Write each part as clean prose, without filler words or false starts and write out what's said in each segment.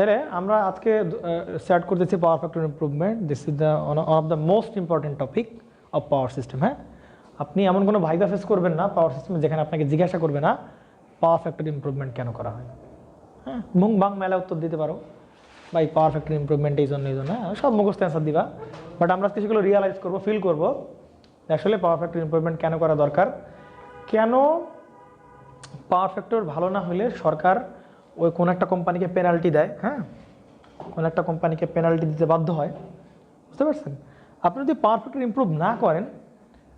তাহলে আমরা আজকে স্টার্ট করতেছি power factor improvement. This is the one of the most important topic of power system. হ্যাঁ, আপনি এমন কোনো ভাইভা ফেস করবেন না পাওয়ার সিস্টেমে যেখানে আপনাকে জিজ্ঞাসা করবে না পাওয়ার ফ্যাক্টর ইমপ্রুভমেন্ট কেন করা হয়। হ্যাঁ, মুং বাং মেলা উত্তর দিতে পারো, বা এই পাওয়ার ফ্যাক্টর ইমপ্রুভমেন্ট এই জন্য হ্যাঁ সব মুখস্থ অ্যান্সার দিবা। বাট আমরা আজকে সেগুলো রিয়ালাইজ করবো, ফিল করবো আসলে পাওয়ার ফ্যাক্টর ইমপ্রুভমেন্ট কেন করা দরকার, কেন পাওয়ার ফ্যাক্টর ভালো না হলে সরকার ওই কোনো একটা কোম্পানিকে পেনাল্টি দেয়। হ্যাঁ, কোনো একটা কোম্পানিকে পেনাল্টি দিতে বাধ্য হয়, বুঝতে পারছেন। আপনি যদি পাওয়ার ফ্যাক্টর ইমপ্রুভ না করেন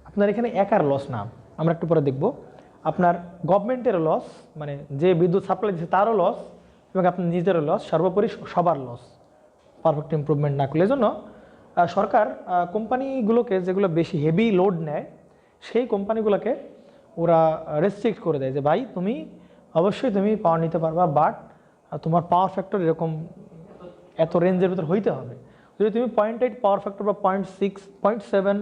আপনার এখানে একার লস না, আমরা একটু পরে দেখব, আপনার গভর্নমেন্টেরও লস, মানে যে বিদ্যুৎ সাপ্লাই দিচ্ছে তারও লস, এবং আপনার নিজেরও লস, সর্বোপরি সবার লস পাওয়ার ফ্যাক্টর ইমপ্রুভমেন্ট না করলে। এই জন্য সরকার কোম্পানিগুলোকে যেগুলো বেশি হেভি লোড নেয় সেই কোম্পানিগুলোকে ওরা রেস্ট্রিক্ট করে দেয় যে ভাই তুমি অবশ্যই তুমি পাওয়ার নিতে পারবা, বাট তোমার পাওয়ার ফ্যাক্টর এরকম এত রেঞ্জের ভিতর হইতে হবে। যদি তুমি 0.8 পাওয়ার ফ্যাক্টর বা 0.6, 0.7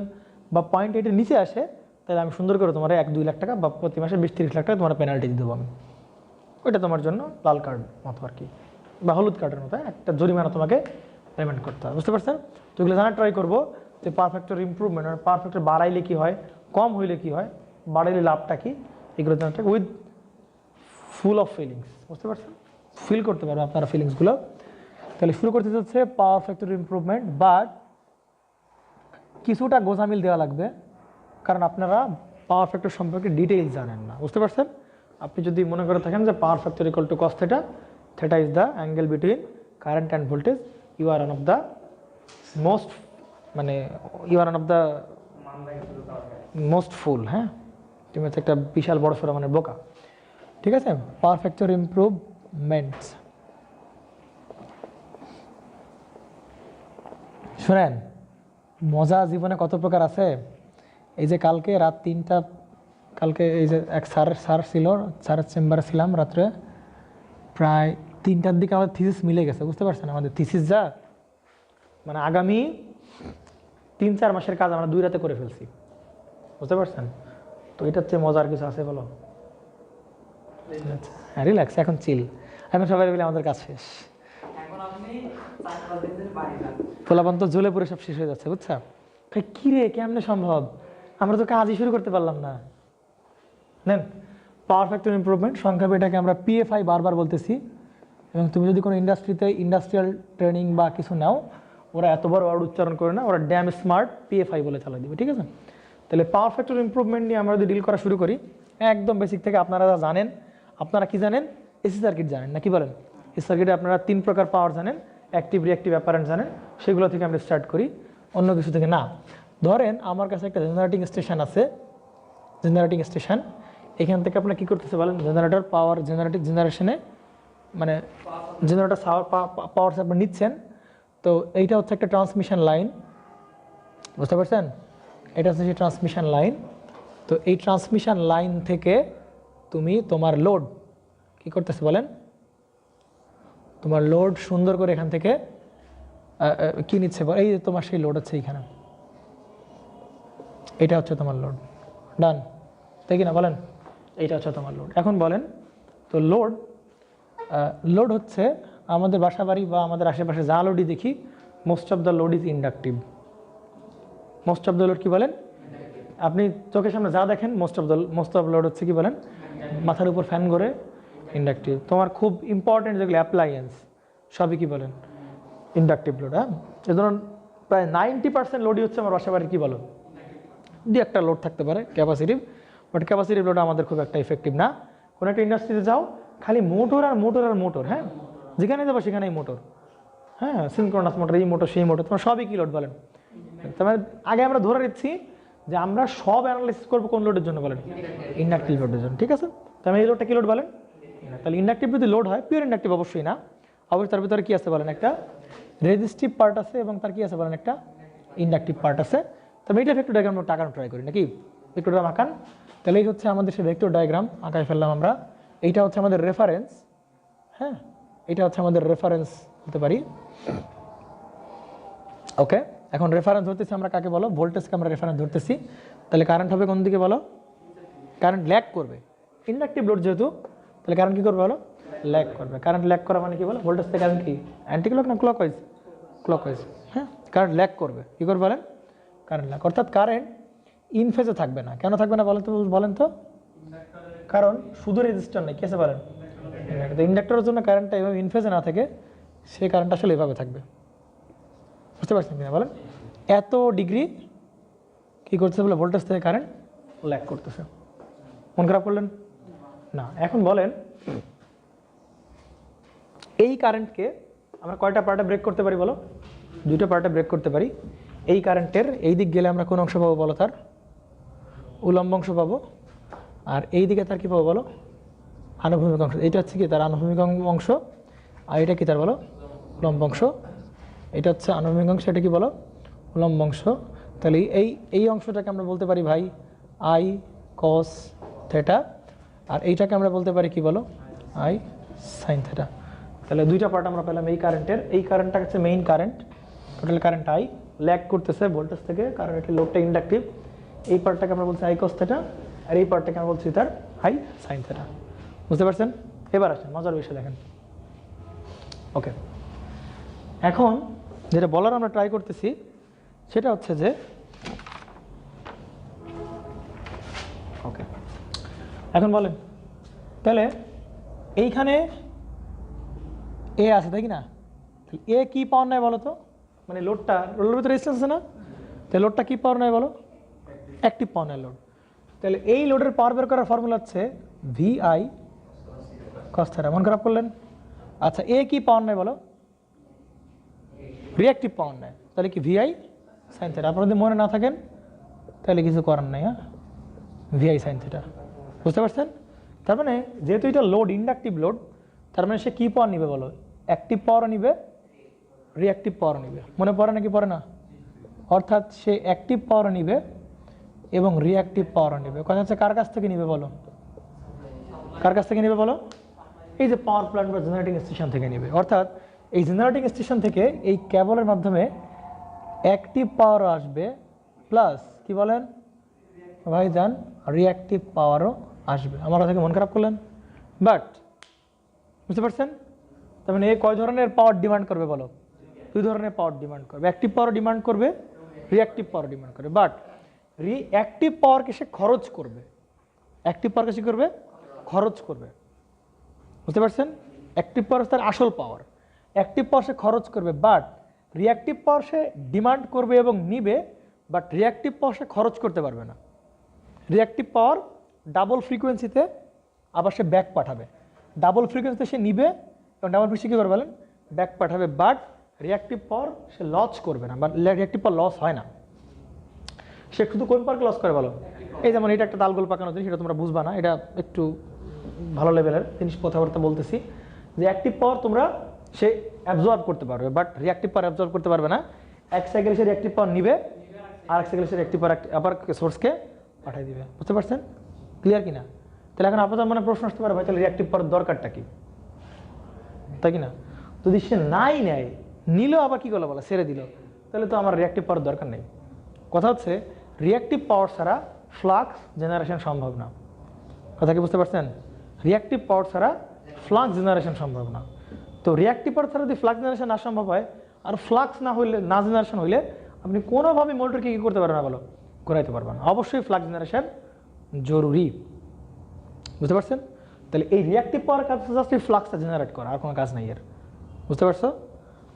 বা 0.8-এর নিচে আসে তাহলে আমি সুন্দর করে তোমার 1-2 লাখ টাকা বা প্রতি মাসে 20-30 লাখ টাকা তোমার পেনাল্টি দিয়ে দেবো আমি। ওইটা তোমার জন্য লাল কার্ড মতো আর কি, বা হলুদ কার্ডের মতো একটা জরিমানা তোমাকে পেমেন্ট করতে হবে, বুঝতে পারছেন। তো এগুলো জানা ট্রাই করবো যে পাওয়ার ফ্যাক্টর ইমপ্রুভমেন্ট, মানে পাওয়ার ফ্যাক্টর বাড়াইলে কী হয়, কম হইলে কী হয়, বাড়াইলে লাভটা কী, এগুলো জানা try with full of feelings, বুঝতে পারছেন, ফিল করতে পারবে আপনারা ফিলিংসগুলো। তাহলে শুরু করতে হচ্ছে পাওয়ার ফ্যাক্টর ইমপ্রুভমেন্ট, বাট কিছুটা গোজামিল দেওয়া লাগবে কারণ আপনারা পাওয়ার ফ্যাক্টর সম্পর্কে ডিটেইলস জানেন না, বুঝতে পারছেন। আপনি যদি মনে করে থাকেন যে power factor equal to cos theta, theta is the angle between current and voltage, you are one of the most, মানে you are one of the most full. হ্যাঁ, তুমি হচ্ছে একটা বিশাল বড় সড়ো মানে বোকা, ঠিক আছে। পাওয়ার ফ্যাক্টর ইমপ্রুভমেন্টস শুনেন, মজা জীবনে কত প্রকার আছে। এই যে কালকে রাত 3টা, কালকে এই যে এক স্যার ছিল, স্যারের চেম্বারে ছিলাম রাত্রে, প্রায় 3টার দিকে আমাদের থিসিস মিলে গেছে, বুঝতে পারছেন। আমাদের থিসিস যা মানে আগামী 3-4 মাসের কাজ আমরা 2 রাতে করে ফেলছি, বুঝতে পারছেন। তো এটার চেয়ে মজার কিছু আছে বলো? হ্যাঁ, রিল্যাক্স, এখন চিল, এখন সবাই বলে আমাদের কাজ শেষ, পোলাপান তো জ্বলে পুরে সব শেষ হয়ে যাচ্ছে, বুঝছা। কি রে, কেমনে সম্ভব, আমরা তো কাজই শুরু করতে পারলাম না। নেন, পাওয়ার ফ্যাক্টর ইমপ্রুভমেন্ট সংক্ষেপে এটাকে আমরা পিএফআই বারবার বলতেছি, এবং তুমি যদি কোনো ইন্ডাস্ট্রিতে ইন্ডাস্ট্রিয়াল ট্রেনিং বা কিছু নাও, ওরা এত বড় ওয়ার্ড উচ্চারণ করে না, ওরা ড্যাম স্মার্ট পিএফআই বলে চালাই দেবে, ঠিক আছে। তাহলে পাওয়ার ফ্যাক্টর ইমপ্রুভমেন্ট নিয়ে আমরা যদি ডিল করা শুরু করি একদম বেসিক থেকে, আপনারা যা জানেন, আপনারা কি জানেন, এসি সার্কিট জানেন না, কি বলেন? এসি সার্কিটে আপনারা 3 প্রকার পাওয়ার জানেন, অ্যাক্টিভ, রিঅ্যাক্টিভ, অ্যাপারেন্ট জানেন, সেগুলো থেকে আমরা স্টার্ট করি, অন্য কিছু থেকে না। ধরেন আমার কাছে একটা জেনারেটিং স্টেশন আছে, জেনারেটিং স্টেশন, এখান থেকে আপনার কী করতেছে বলেন, জেনারেটর পাওয়ার জেনারেশনে, মানে জেনারেটর পাওয়ার আপনি নিচ্ছেন। তো এইটা হচ্ছে একটা ট্রান্সমিশন লাইন, বুঝতে পারছেন, এটা হচ্ছে সেই ট্রান্সমিশন লাইন। তো এই ট্রান্সমিশন লাইন থেকে তুমি তোমার লোড কী করতেছে বলেন, তোমার লোড সুন্দর করে এখান থেকে কী নিচ্ছে, এই যে তোমার সেই লোড হচ্ছে এইখানে, এটা হচ্ছে তোমার লোড, ডান, তাই কি না বলেন, এইটা হচ্ছে তোমার লোড। এখন বলেন তো লোড হচ্ছে আমাদের বাসা বাড়ি বা আমাদের আশেপাশে যা লোডই দেখি, most of the load is inductive. Most of the load কি বলেন, আপনি চোখের সামনে যা দেখেন মোস্ট অফ লোড হচ্ছে কি বলেন, মাথার উপর ফ্যান ঘোরে, ইন্ডাকটিভ। তোমার খুব ইম্পর্টেন্ট যেগুলো অ্যাপ্লায়েন্স সবই কি বলেন, ইন্ডাকটিভ লোড। হ্যাঁ, এই ধরুন প্রায় 90% লোডই হচ্ছে আমার বাসা বাড়ির কি বলো, 2-একটা লোড থাকতে পারে ক্যাপাসিটিভ, বাট ক্যাপাসিটিভ লোড আমাদের খুব একটা ইফেক্টিভ না। কোনো একটা ইন্ডাস্ট্রিতে যাও, খালি মোটর আর মোটর আর মোটর, হ্যাঁ, যেখানে যাবো সেখানেই মোটর, হ্যাঁ, সিনক্রোনাস মোটর, এই মোটর সেই মোটর, তোমার সবই কি লোড বলেন। তার মানে আগে আমরা ধরে নিচ্ছি যে আমরা সব অ্যানালাইসিস করবো কোন লোডের জন্য বলেন, ইন্ডাকটিভ লোডের জন্য, ঠিক আছে। তার মানে এই লোডটা কি লোড বলেন, তাহলে ইন্ডাকটিভ যদি লোড হয়, পিওর ইন্ডাকটিভ অবশ্যই না, অবশ্যই তার ভিতরে কী আছে বলেন, একটা রেজিস্টিভ পার্ট আছে এবং তার কী আছে বলেন, একটা ইন্ডাকটিভ পার্ট আছে। তবে এইটা ভেক্টর ডায়াগ্রাম আমরা টাকানো ট্রাই করি নাকি, ভেক্টর ডায়াগ্রাম আঁকান। তাহলে এই হচ্ছে আমাদের সেই ভেক্টর ডায়াগ্রাম আঁকায় ফেললাম আমরা, এইটা হচ্ছে আমাদের রেফারেন্স। হ্যাঁ, এটা হচ্ছে আমাদের রেফারেন্স হতে পারি, ওকে। এখন রেফারেন্স ধরতেছি আমরা কাকে বলো, ভোল্টেজকে আমরা রেফারেন্স ধরতেছি। তাহলে কারেন্ট হবে কোন দিকে বলো, কারেন্ট ল্যাগ করবে, ইন্ডাকটিভ লোড যেহেতু, তো তাহলে কারেন্ট কী করবে বলো, ল্যাগ করবে। কারেন্ট ল্যাগ করা মানে কি বলো, ভোল্টেজ থেকে কারেন্ট কি অ্যান্টি ক্লক না ক্লকওয়াইজ, ক্লকওয়াইজ। হ্যাঁ, কারেন্ট ল্যাগ করবে, কী করবে বলেন, কারেন্ট ল্যাগ। অর্থাৎ কারেন্ট ইন ফেজে থাকবে না। কেন থাকবে না বলেন তো, কারণ শুধু রেজিস্টার নেই, কেসে বলেন, ইন্ডাক্টরের জন্য কারেন্টটা এভাবে ইন ফেজে না থাকে, সেই কারেন্ট আসলে এভাবে থাকবে। বুঝতে পারছেন কিনা বলেন, এত ডিগ্রি কী করতেছে বলে ভোল্টেজ থেকে কারেন্ট ল্যাগ করতেছে। মন খারাপ করলেন না। এখন বলেন এই কারেন্টকে আমরা কয়টা পার্টে ব্রেক করতে পারি বলো, দুইটা পার্টে ব্রেক করতে পারি। এই কারেন্টের এই দিক গেলে আমরা কোন অংশ পাবো বলো, তার উলম্ব অংশ পাবো, আর এই দিকে তার কী পাবো বলো, আনুভূমিক অংশ। এইটা হচ্ছে কি তার আনুভূমিক অংশ, আর এটা কি তার বলো, উলম্ব অংশ। এটা হচ্ছে আনুভূমিক অংশ, এটা কি বলো, উলম্ব অংশ। তাহলে এই অংশটাকে আমরা বলতে পারি ভাই আই কস থেটা, আর এইটাকে আমরা বলতে পারি কি বলো, আই সাইন থেটা। তাহলে দুইটা পার্ট আমরা পেলাম এই কারেন্টের। এই কারেন্টটা হচ্ছে main current, total current I, lag করতেছে ভোল্টেজ থেকে, কারণ এটা লোডটা ইন্ডাকটিভ। এই পার্টটাকে আমরা বলছি আই কস থেটা, আর এই পার্টটাকে আমরা বলছি তার আই সাইন থেটা। বুঝতে পারছেন? এবার আসেন মজার বিষয় দেখেন। ওকে, এখন যেটা বলার আমরা ট্রাই করতেছি সেটা হচ্ছে যে, ওকে এখন বলেন তাহলে এইখানে এ আছে তাই কি না, এ কি পাওয়ার নেয় বলো তো, মানে লোডের ভিতরে রেজিস্ট্যান্স আছে না, তাহলে লোডটা কি পাওয়ার নেয় বলো, অ্যাক্টিভ পাওয়ার নেয় লোড। তাহলে এই লোডের পাওয়ার বের করার ফর্মুলা হচ্ছে ভিআই কস থেটা। মন খারাপ করলেন? আচ্ছা, এ কি পাওয়ার নেয় বলো, রিঅ্যাক্টিভ পাওয়ার নেয়, তাহলে কি ভিআই সাইন থেটা। আপনারা যদি মনে না থাকেন তাহলে কিছু করার নেই, হ্যাঁ, ভিআই সাইন থেটা। বুঝতে পারছেন? তার মানে যেহেতু এটা লোড, ইন্ডাকটিভ লোড, তার মানে সে কী পাওয়ার নিবে বলো, অ্যাক্টিভ পাওয়ারও নিবে, রিঅ্যাক্টিভ পাওয়ারও নিবে। মনে পড়ে নাকি পড়ে না? অর্থাৎ সে অ্যাক্টিভ পাওয়ারও নিবে এবং রিঅ্যাক্টিভ পাওয়ারও নিবে। কথা হচ্ছে কার কাছ থেকে নিবে বলো, কার কাছ থেকে নিবে বলো, এই যে পাওয়ার প্ল্যান্ট বা জেনারেটিং স্টেশন থেকে নিবে। অর্থাৎ এই জেনারেটিং স্টেশন থেকে এই কেবলের মাধ্যমে অ্যাক্টিভ পাওয়ারও আসবে, প্লাস কি বলেন ভাইজান, রিঅ্যাক্টিভ পাওয়ারও আসবে। আমার থেকে মন খারাপ করলেন? বাট বুঝতে পারছেন? তার মানে এ কয় ধরনের পাওয়ার ডিমান্ড করবে বলো, দুই ধরনের পাওয়ার ডিমান্ড করবে, অ্যাক্টিভ পাওয়ার ডিমান্ড করবে, রিঅ্যাক্টিভ পাওয়ার ডিমান্ড করবে। বাট রিঅ্যাক্টিভ পাওয়ারকে সে খরচ করবে, অ্যাক্টিভ পাওয়ারকে সে করবে খরচ করবে। বুঝতে পারছেন? অ্যাক্টিভ পাওয়ার তার আসল পাওয়ার, অ্যাক্টিভ পাওয়ার সে খরচ করবে, but reactive power say demand করবে এবং নিবে, বাট রিঅ্যাক্টিভ পাওয়ার সে খরচ করতে পারবে না। রিঅ্যাক্টিভ পাওয়ার ডাবল ফ্রিকোয়েন্সিতে আবার সে ব্যাক পাঠাবে, ডাবল ফ্রিকোয়েন্সিতে সে নিবে এবং ডাবল ফ্রিকোয়েন্সি কী করবে বলেন, ব্যাক পাঠাবে। বাট রিঅ্যাক্টিভ পাওয়ার সে লস করবে না, বাট রিঅ্যাক্টিভ পাওয়ার লস হয় না। সে শুধু কোন পাওয়ারকে লস করে বলো, এই যেমন এটা একটা তালগোল পাকানো জিনিস, সেটা তোমরা বুঝবা না, এটা একটু ভালো লেভেলের জিনিস, কথাবার্তা বলতেছি যে অ্যাক্টিভ পাওয়ার তোমরা সে অ্যাবজর্ব করতে পারবে, বাট রিঅ্যাক্টিভ পাওয়ার অ্যাবজর্ব করতে পারবে না। এক সাইকেলে সে রিঅ্যাক্টিভ পাওয়ার নিবে, আর এক সাইকেলে সে রিঅ্যাক্টিভ পাওয়ার আবার সোর্সকে পাঠিয়ে দিবে। বুঝতে পারছেন? ক্লিয়ার কিনা? তাহলে এখন আপনাদের মনে প্রশ্ন আসতে পারে, ভাই তাহলে রিঅ্যাক্টিভ পাওয়ার দরকারটা কি, তাই কিনা? যদি সে নাই নেয়, নিল আবার কী করলো বলো, ছেড়ে দিল, তাহলে তো আমার রিঅ্যাক্টিভ পাওয়ার দরকার নেই। কথা হচ্ছে রিঅ্যাক্টিভ পাওয়ার ছাড়া ফ্লাক্স জেনারেশন সম্ভব না। কথা কি বুঝতে পারছেন? রিঅ্যাক্টিভ পাওয়ার ছাড়া ফ্লাক্স জেনারেশন সম্ভব না। তো রিঅ্যাক্টিভ পাওয়ার ছাড়া যদি ফ্লাক্স জেনারেশন না সম্ভব হয়, আর ফ্লাক্স না হইলে, না জেনারেশন হইলে আপনি কোনোভাবে মোটরকে কী করতে পারবেন না বলো, ঘোরাইতে পারবেন না। অবশ্যই ফ্লাক্স জেনারেশন জরুরি। বুঝতে পারছেন? তাহলে এই রিঅ্যাক্টিভ পাওয়ার কাজ জাস্ট এই ফ্লাক্সটা জেনারেট করা, আর কোনো কাজ নাই এর। বুঝতে পারছো?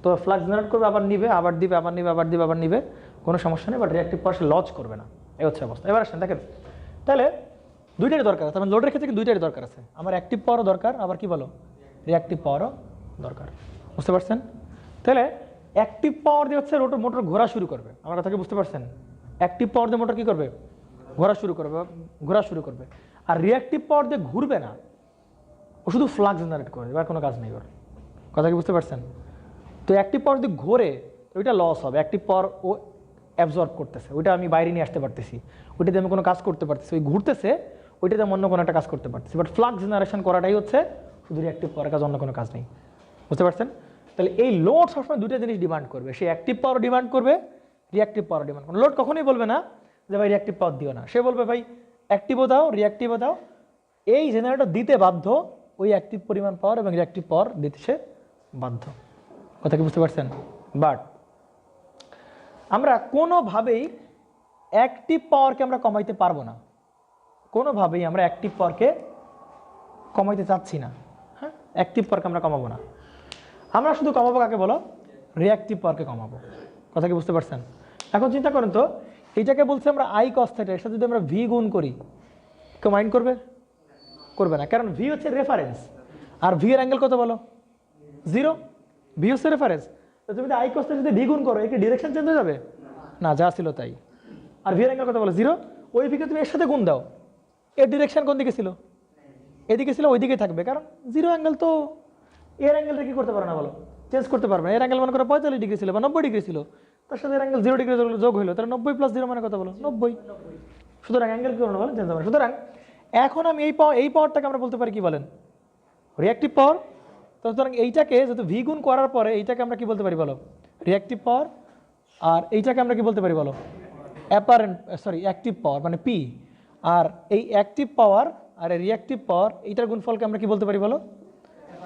তো ফ্লাক্স জেনারেট করবে, আবার নিবে, আবার দিবে, আবার নিবে, আবার দিবে, আবার নিবে, কোনো সমস্যা নেই, বাট রিঅ্যাক্টিভ পাওয়ার সে লস করবে না। এই হচ্ছে অবস্থা। এবার আসেন দেখেন, তাহলে দুইটারই দরকার আছে, মানে লোডের ক্ষেত্রে দুইটারই দরকার আছে, আমার অ্যাক্টিভ পাওয়ারও দরকার, আবার কি বলো, রিঅ্যাক্টিভ পাওয়ারও দরকার। বুঝতে পারছেন? তাহলে অ্যাক্টিভ পাওয়ার দিয়ে হচ্ছে মোটর ঘোরা শুরু করবে। আমার কথা কি বুঝতে পারছেন? অ্যাক্টিভ পাওয়ার দিয়ে মোটর কী করবে, ঘোরা শুরু করবে। আর রিঅ্যাক্টিভ পাওয়ার দিয়ে ঘুরবে না, ও শুধু ফ্লাক্স জেনারেট করে, এবার কোনো কাজ নেই ওর। কথা কি বুঝতে পারছেন? তো অ্যাক্টিভ পাওয়ার যদি ঘোরে ওইটা লস হবে। অ্যাক্টিভ পাওয়ার ও অ্যাবজর্ব করতেছে, ওইটা আমি বাইরে নিয়ে আসতে পারতেছি, ওইটাতে আমি কোনো কাজ করতে পারতেছি, ওই ঘুরতেছে ওইটাতে আমি অন্য কোনো একটা কাজ করতে পারতেছি। বাট ফ্লাক্স জেনারেশন করাটাই হচ্ছে শুধু রিঅ্যাক্টিভ পাওয়ার কাজ, অন্য কোনো কাজ নেই। বুঝতে পারছেন? তাহলে এই লোড সবসময় দুইটা জিনিস ডিমান্ড করবে, সে অ্যাক্টিভ পাওয়ার ডিমান্ড করবে, রিঅ্যাক্টিভ পাওয়ার ডিমান্ড করবে। লোড কখনোই বলবে না যে ভাই রিঅ্যাক্টিভ পাওয়ার দিও না, সে বলবে ভাই অ্যাক্টিভও দাও, রিঅ্যাক্টিভও দাও। এই জেনারেটর দিতে বাধ্য, ওই অ্যাক্টিভ পরিমাণ পাওয়ার এবং রিঅ্যাক্টিভ পাওয়ার দিতে সে বাধ্য। কথা কি বুঝতে পারছেন? বাট আমরা কোনোভাবেই অ্যাক্টিভ পাওয়ারকে আমরা কমাইতে পারবো না, কোনোভাবেই আমরা অ্যাক্টিভ পাওয়ারকে কমাইতে চাচ্ছি না। হ্যাঁ, অ্যাক্টিভ পাওয়ারকে আমরা কমাবো না, আমরা শুধু কমাবো কাকে বলো? রিঅ্যাক্টিভ পাওয়ারকে কমাবো। কথা কি বুঝতে পারছেন? এখন চিন্তা করেন তো, এইটাকে বলছে আমরা আই কস থিটা, এর সাথে যদি আমরা ভি গুণ করি, কেউ মাইন্ড করবে? করবে না, কারণ ভি হচ্ছে রেফারেন্স, আর ভি এর অ্যাঙ্গেল কত বলো? 0। ভি হচ্ছে রেফারেন্স। তো তুমি যদি আই কস থিটা যদি ভি গুণ করো, কি ডিরেকশন চেঞ্জ হয়ে যাবে? না, যা ছিল তাই। আর ভি এর অ্যাঙ্গেল কত বলো? 0। ওই ভিকে তুমি এর সাথে গুণ দাও, এর ডিরেকশন কোন দিকে ছিল? এদিকে ছিল, ওই দিকে থাকবে, কারণ 0 অ্যাঙ্গেল তো এর অ্যাঙ্গেলটা কি করতে পারে না বলো? চেঞ্জ করতে পারবে না। এর অ্যাঙ্গেল মনে করো 45 ডিগ্রি ছিল বা 90 ডিগ্রি ছিল, তার সাথে এর অ্যাঙ্গেল 0 ডিগ্রি যোগ হলো, তাহলে 90 + 0 মানে কত বলো? 90। সুতরাং অ্যাঙ্গেল কি করবো বলো? চেঞ্জ হবে। সুতরাং এখন আমি এই পাওয়ারটাকে আমরা বলতে পারি কি বলেন? রিঅ্যাক্টিভ পাওয়ার। তো সুতরাং এইটাকে যেহেতু ভি গুণ করার পরে এইটাকে আমরা কি বলতে পারি বলো? রিঅ্যাক্টিভ পাওয়ার। আর এইটাকে আমরা কি বলতে পারি বলো? অ্যাক্টিভ পাওয়ার মানে পি। আর এই অ্যাক্টিভ পাওয়ার আর রিঅ্যাক্টিভ পাওয়ার এইটার গুণফলকে আমরা কি বলতে পারি বলো?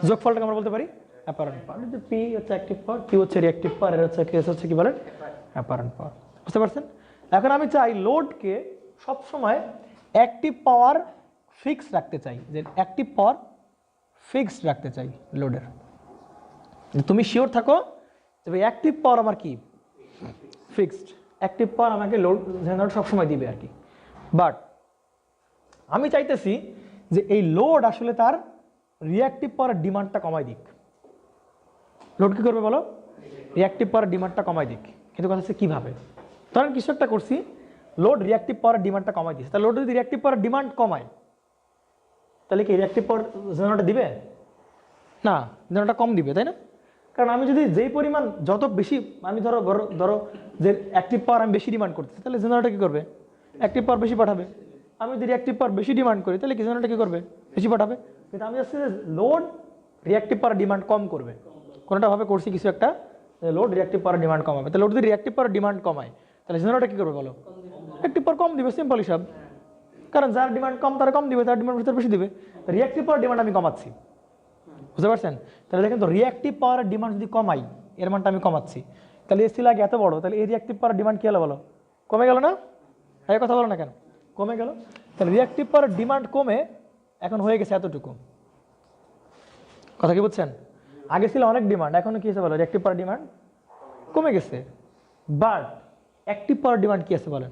যোগফলটাকে আমরা বলতে পারি অ্যাপারেন্ট পাওয়ার। পি হচ্ছে অ্যাক্টিভ পাওয়ার, কিউ হচ্ছে রিঅ্যাক্টিভ পাওয়ার, এর হচ্ছে কেস হচ্ছে কি বলেন? Apparent power. বুঝতে পারছেন? এখন আমি চাই লোডকে সবসময় অ্যাক্টিভ পাওয়ার ফিক্স রাখতে চাই, যে অ্যাক্টিভ পাওয়ার ফিক্সড রাখতে চাই লোডের। তুমি শিওর থাকো যে ভাই অ্যাক্টিভ পাওয়ার আমার কি ফিক্সড, অ্যাক্টিভ পাওয়ার আমাকে লোড জেনারেট সবসময় দিবে আর কি। বাট আমি চাইতেছি যে এই লোড আসলে তার রিঅ্যাক্টিভ পাওয়ারের ডিমান্ডটা কমাই দিক। লোড কী করবে বলো? রিঅ্যাক্টিভ পাওয়ারের ডিমান্ডটা কমাই দিক। কিন্তু কথা হচ্ছে কীভাবে? ধরেন কিছু একটা করছি, লোড রিঅ্যাক্টিভ পাওয়ারের ডিমান্ডটা কমাই দিচ্ছে, তাহলে লোড যদি রিঅ্যাক্টিভ পাওয়ারের ডিমান্ড কমায়, তাহলে কি রিঅ্যাক্টিভ পাওয়ার জেনারেটর দিবে না? জেনারেটর কম দিবে, তাই না? কারণ আমি যদি যেই পরিমাণ যত বেশি আমি ধরো যে অ্যাক্টিভ পাওয়ার আমি বেশি ডিমান্ড করতেছি, তাহলে জেনারেটর কী করবে? অ্যাক্টিভ পাওয়ার বেশি পাঠাবে। আমি যদি রিঅ্যাক্টিভ পাওয়ার বেশি ডিমান্ড করি, তাহলে কি জেনারেটর কী করবে? বেশি পাঠাবে। কিন্তু আমি যাচ্ছি যে লোড রিঅ্যাক্টিভ পাওয়ার ডিমান্ড কম করবে, কোনোটা ভাবে করছি কিছু একটা, লোড রিঅ্যাক্টিভ পাওয়ার ডিমান্ড কমাবে। তাহলে লোড যদি রিঅ্যাক্টিভ পাওয়ার ডিমান্ড কমায়, তাহলে জেনারেটর কী করবে বলো? অ্যাক্টিভ পাওয়ার কম দিবে, সিম্পল হিসাব। কারণ যার ডিমান্ড কম তারা কম দিবে, তার ডিমান্ড বেশি দিবে। রিঅ্যাক্টিভ পাওয়ার ডিমান্ড আমি কমাচ্ছি, বুঝতে পারছেন? তাহলে দেখেন তো, রিঅ্যাক্টিভ পাওয়ারের ডিমান্ড যদি কমাই, এর মানটা আমি কমাচ্ছি, তাহলে এসি লাগে এত বড়, তাহলে এই রিঅ্যাক্টিভ পাওয়ার ডিমান্ড কী হলো বলো? কমে গেল না? এই কথা বলো না কেন? কমে গেল। তাহলে রিঅ্যাক্টিভ পাওয়ার ডিমান্ড কমে এখন হয়ে গেছে এতটুকু। কথা কি বুঝছেন? আগে ছিল অনেক ডিমান্ড, এখন কি আছে বলো? রিঅ্যাক্টিভ পাওয়ার ডিমান্ড কমে গেছে। বাট অ্যাক্টিভ পাওয়ার ডিমান্ড কি আছে বলেন?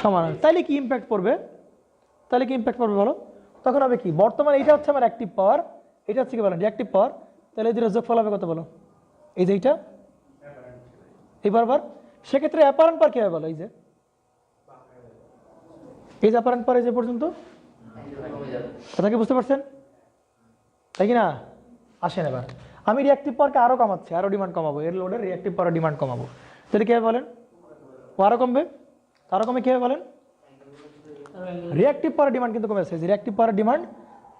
সমান। তাহলে কি ইম্প্যাক্ট পড়বে? তাহলে কি ইম্প্যাক্ট পড়বে বলো? তখন হবে কি, বর্তমানে এইটা হচ্ছে আমার অ্যাক্টিভ পাওয়ার, এটা হচ্ছে কি বলেন? রিঅ্যাক্টিভ পাওয়ার। তাহলে এই দুটো যোগফল হবে কত বলো? এই যে এইটা, এই বারবার। সেক্ষেত্রে অ্যাপারেন্ট পাওয়ার কি হবে বলো? এই যে অ্যাপারেন্ট পাওয়ার এই যে পর্যন্ত। কথা কি বুঝতে পারছেন? তাই কি না? আসেন এবার আমি রিঅ্যাক্টিভ পাওয়ারকে আরও কমাচ্ছি, আরও ডিমান্ড কমাবো, এর লোডের রিঅ্যাক্টিভ পাওয়ার ডিমান্ড কমাবো। তাহলে কী হবে বলেন? ও আরও কমবে। আরও কমে কী হবে বলেন? রিঅ্যাক্টিভ পাওয়ার ডিমান্ড কিন্তু কমেছে। রিঅ্যাক্টিভ পাওয়ার ডিমান্ড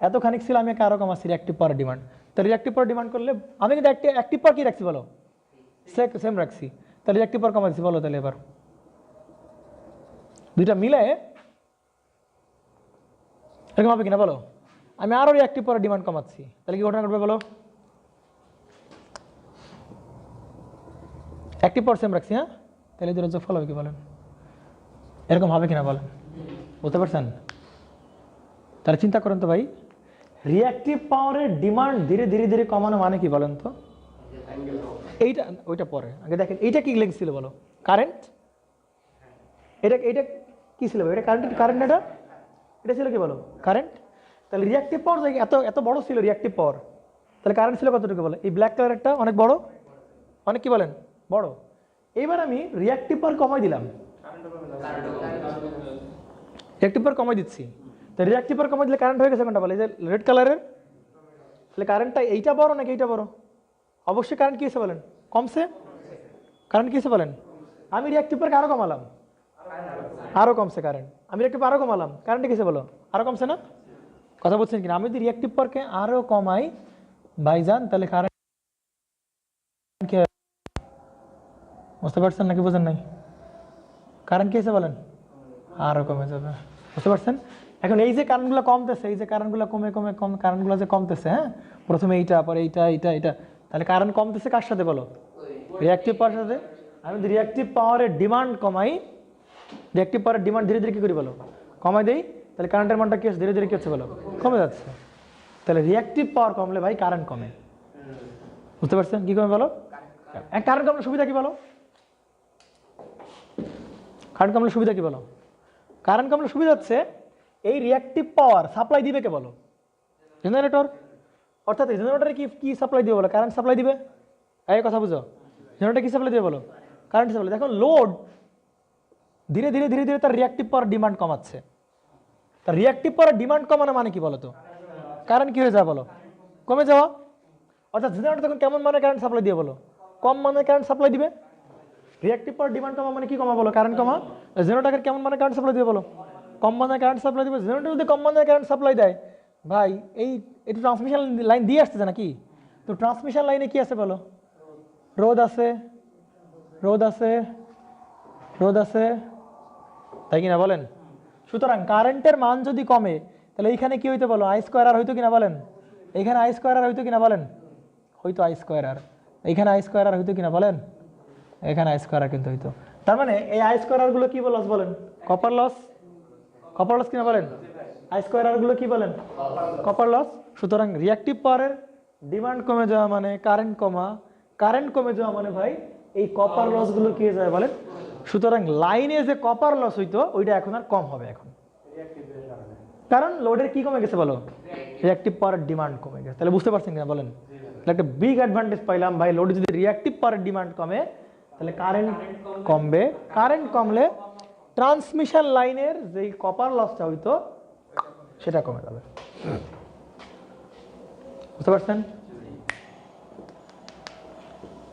এতখানিক ছিল, আমি একে আরও কমাচ্ছি রিঅ্যাক্টিভ পাওয়ার ডিমান্ড। তাহলে রিঅ্যাক্টিভ পাওয়ার ডিমান্ড করলে আমি কিন্তু অ্যাক্টিভ পাওয়ার কি রাখছি বলো? সেম রাখছি। তাহলে রিঅ্যাক্টিভ পাওয়ার কমাচ্ছি বলো? তাহলে এবার দুইটা মিলে এরকম হবে কিনা বলো? আমি আরও রিঅ্যাক্টিভ পাওয়ার ডিমান্ড কমাচ্ছি, তাহলে কি ঘটনা ঘটবে বলো? অ্যাক্টিভ পাওয়ার সেম রাখছি, হ্যাঁ? তাহলে দুটো যোগফল হবে কি বলেন? এরকম হবে কিনা বলেন? বুঝতে পারছেন? তাহলে চিন্তা করেন তো ভাই, রিঅ্যাক্টিভ পাওয়ারের ডিমান্ড ধীরে ধীরে ধীরে কমানো মানে কি বলেন তো? এইটা ওইটা পরে, আগে দেখেন এইটা কি লেগেছিল বলো? কারেন্ট। এটা কি ছিল? এটা কারেন্ট এটা ছিল কি বলো? কারেন্ট। তাহলে রিঅ্যাক্টিভ পাওয়ার এত বড় ছিল রিঅ্যাক্টিভ পাওয়ার, তাহলে কারেন্ট ছিল কতটুকু বলো? এই ব্ল্যাক কালারটা অনেক বড়, অনেক কি বলেন? বড়। এইবার আমি রিঅ্যাক্টিভ পাওয়ার কমাই দিলাম, রিঅ্যাক্টিভ পাওয়ার কমাই দিচ্ছি। তো রিঅ্যাক্টিভ পাওয়ার কমাই দিলে কারেন্ট হয়ে গেছে কোনটা বলে? এই যে রেড কালারের। তাহলে কারেন্টটা এইটা বড় নাকি এইটা বড়? অবশ্যই কারেন্ট কি এসে বলেন? কমছে। কারেন্ট কি এসে বলেন? আমি রিঅ্যাক্টিভ পাওয়ারকে আরও কমালাম, আরও কমছে কারেন্ট। আমি রিঅ্যাক্টিভ আরও কমালাম, কারেন্ট কিসে বলো? আরও কমছে না? কথা বলছেন কিনা? আমি যদি রিঅ্যাক্টিভ পাওয়ারকে আরও কমাই ভাইজান, তাহলে কারেন্ট বুঝতে পারছেন নাকি বোঝেন নাই? কারেন্ট কি এসে বলেন? আরও কমে যাবে। বুঝতে পারছেন? এখন এই যে কারেন্টগুলো কমতেছে, এই যে কারেন্টগুলো কমে কমে কম কারেন্টগুলো যে কমতেছে, হ্যাঁ প্রথমে এইটা পরে এইটা এইটা এইটা, তাহলে কারেন্ট কমতেছে কার সাথে বলো? রিঅ্যাক্টিভ পাওয়ার সাথে। আমি যদি রিঅ্যাক্টিভ পাওয়ারের ডিমান্ড কমাই, রিঅ্যাক্টিভ পাওয়ারের ডিমান্ড ধীরে ধীরে কী করি বলো? কমাই দেই, তাহলে কারেন্টের মানটা কি হচ্ছে? ধীরে ধীরে কী হচ্ছে বলো? কমে যাচ্ছে। তাহলে রিঅ্যাক্টিভ পাওয়ার কমলে ভাই কারেন্ট কমে। বুঝতে পারছেন কি কমে বলো? কারেন্ট কমলে সুবিধা কি বলো? কারেন্ট কমলে সুবিধা কি বলো? কারেন্ট কমলে সুবিধা হচ্ছে এই রিঅ্যাক্টিভ পাওয়ার সাপ্লাই দিবে কে বলো? জেনারেটর। অর্থাৎ জেনারেটরে কি সাপ্লাই দিবে বলো? কারেন্ট সাপ্লাই দিবে। এই কথা বুঝো, জেনারেটর কি সাপ্লাই দিবে বলো? Current supply. দেখো লোড ধীরে ধীরে ধীরে ধীরে তার রিঅ্যাক্টিভ পাওয়ার ডিমান্ড কমাচ্ছে। তার রিঅ্যাক্টিভ পাওয়ার ডিমান্ড কমানো মানে কি বলো তো? কারেন্ট কি হয়ে যায় বলো? কমে যাওয়া। অর্থাৎ জেনারেটর তখন কেমন মানে কারেন্ট সাপ্লাই দিয়ে বলো? কম মানে কারেন্ট সাপ্লাই দিবে। রিঅ্যাক্টিভ পাওয়ার ডিমান্ড কমা মানে কি কমা বলো? কারেন্ট কমা। জেনারেটর কেমন মানে কারেন্ট সাপ্লাই দিবে বলো? কম মানে কারেন্ট সাপ্লাই দিবে। জেনারেটর যদি কম মানে কারেন্ট সাপ্লাই দেয়, ভাই এই একটু ট্রান্সমিশন লাইন দিয়ে আসতেছে নাকি? তো ট্রান্সমিশন লাইনে কি আছে বলো? রোধ আছে, রোধ আছে, রোধ আছে, তাই কিনা বলেন? সুতরাং কারেন্টের মান যদি কমে তাহলে এইখানে কি হইতে বলো? আই স্কোয়ার আর হইতো কিনা বলেন? এইখানে আই স্কোয়ার আর হইতো কিনা বলেন? হইতো আই স্কোয়ার আর। এইখানে আই স্কোয়ার আর হইতো কিনা বলেন? এখানে আই স্কোয়ার আর কিন্তু হইতো। তার মানে এই আই স্কোয়ার আর গুলো কি লস বলেন? Copper loss. কপার লস কিনা বলেন? আই স্কোয়ার আর গুলো কি বলেন? Copper loss. সুতরাং রিঅ্যাক্টিভ পাওয়ারের ডিমান্ড কমে যাওয়া মানে কারেন্ট কমা, কারেন্ট কমে যাওয়া মানে ভাই এই কপার লস গুলো কি হয়ে যায় বলেন? সুতরাং লাইনে যে কপার লস হইতো ওইটা এখন আর কম হবে এখন, কারণ লোডের কি কমে গেছে বলো? রিঅ্যাক্টিভ পাওয়ারের ডিমান্ড কমে গেছে। তাহলে বুঝতে পারছেন কিনা বলেন? তাহলে একটা বিগ অ্যাডভান্টেজ পাইলাম ভাই, লোডে যদি রিঅ্যাক্টিভ পাওয়ারের ডিমান্ড কমে তাহলে কারেন্ট কমবে। কারেন্ট কমলে ট্রান্সমিশন লাইনের যে কপার লসটা হইতো সেটা কমে যাবে। বুঝতে পারছেন?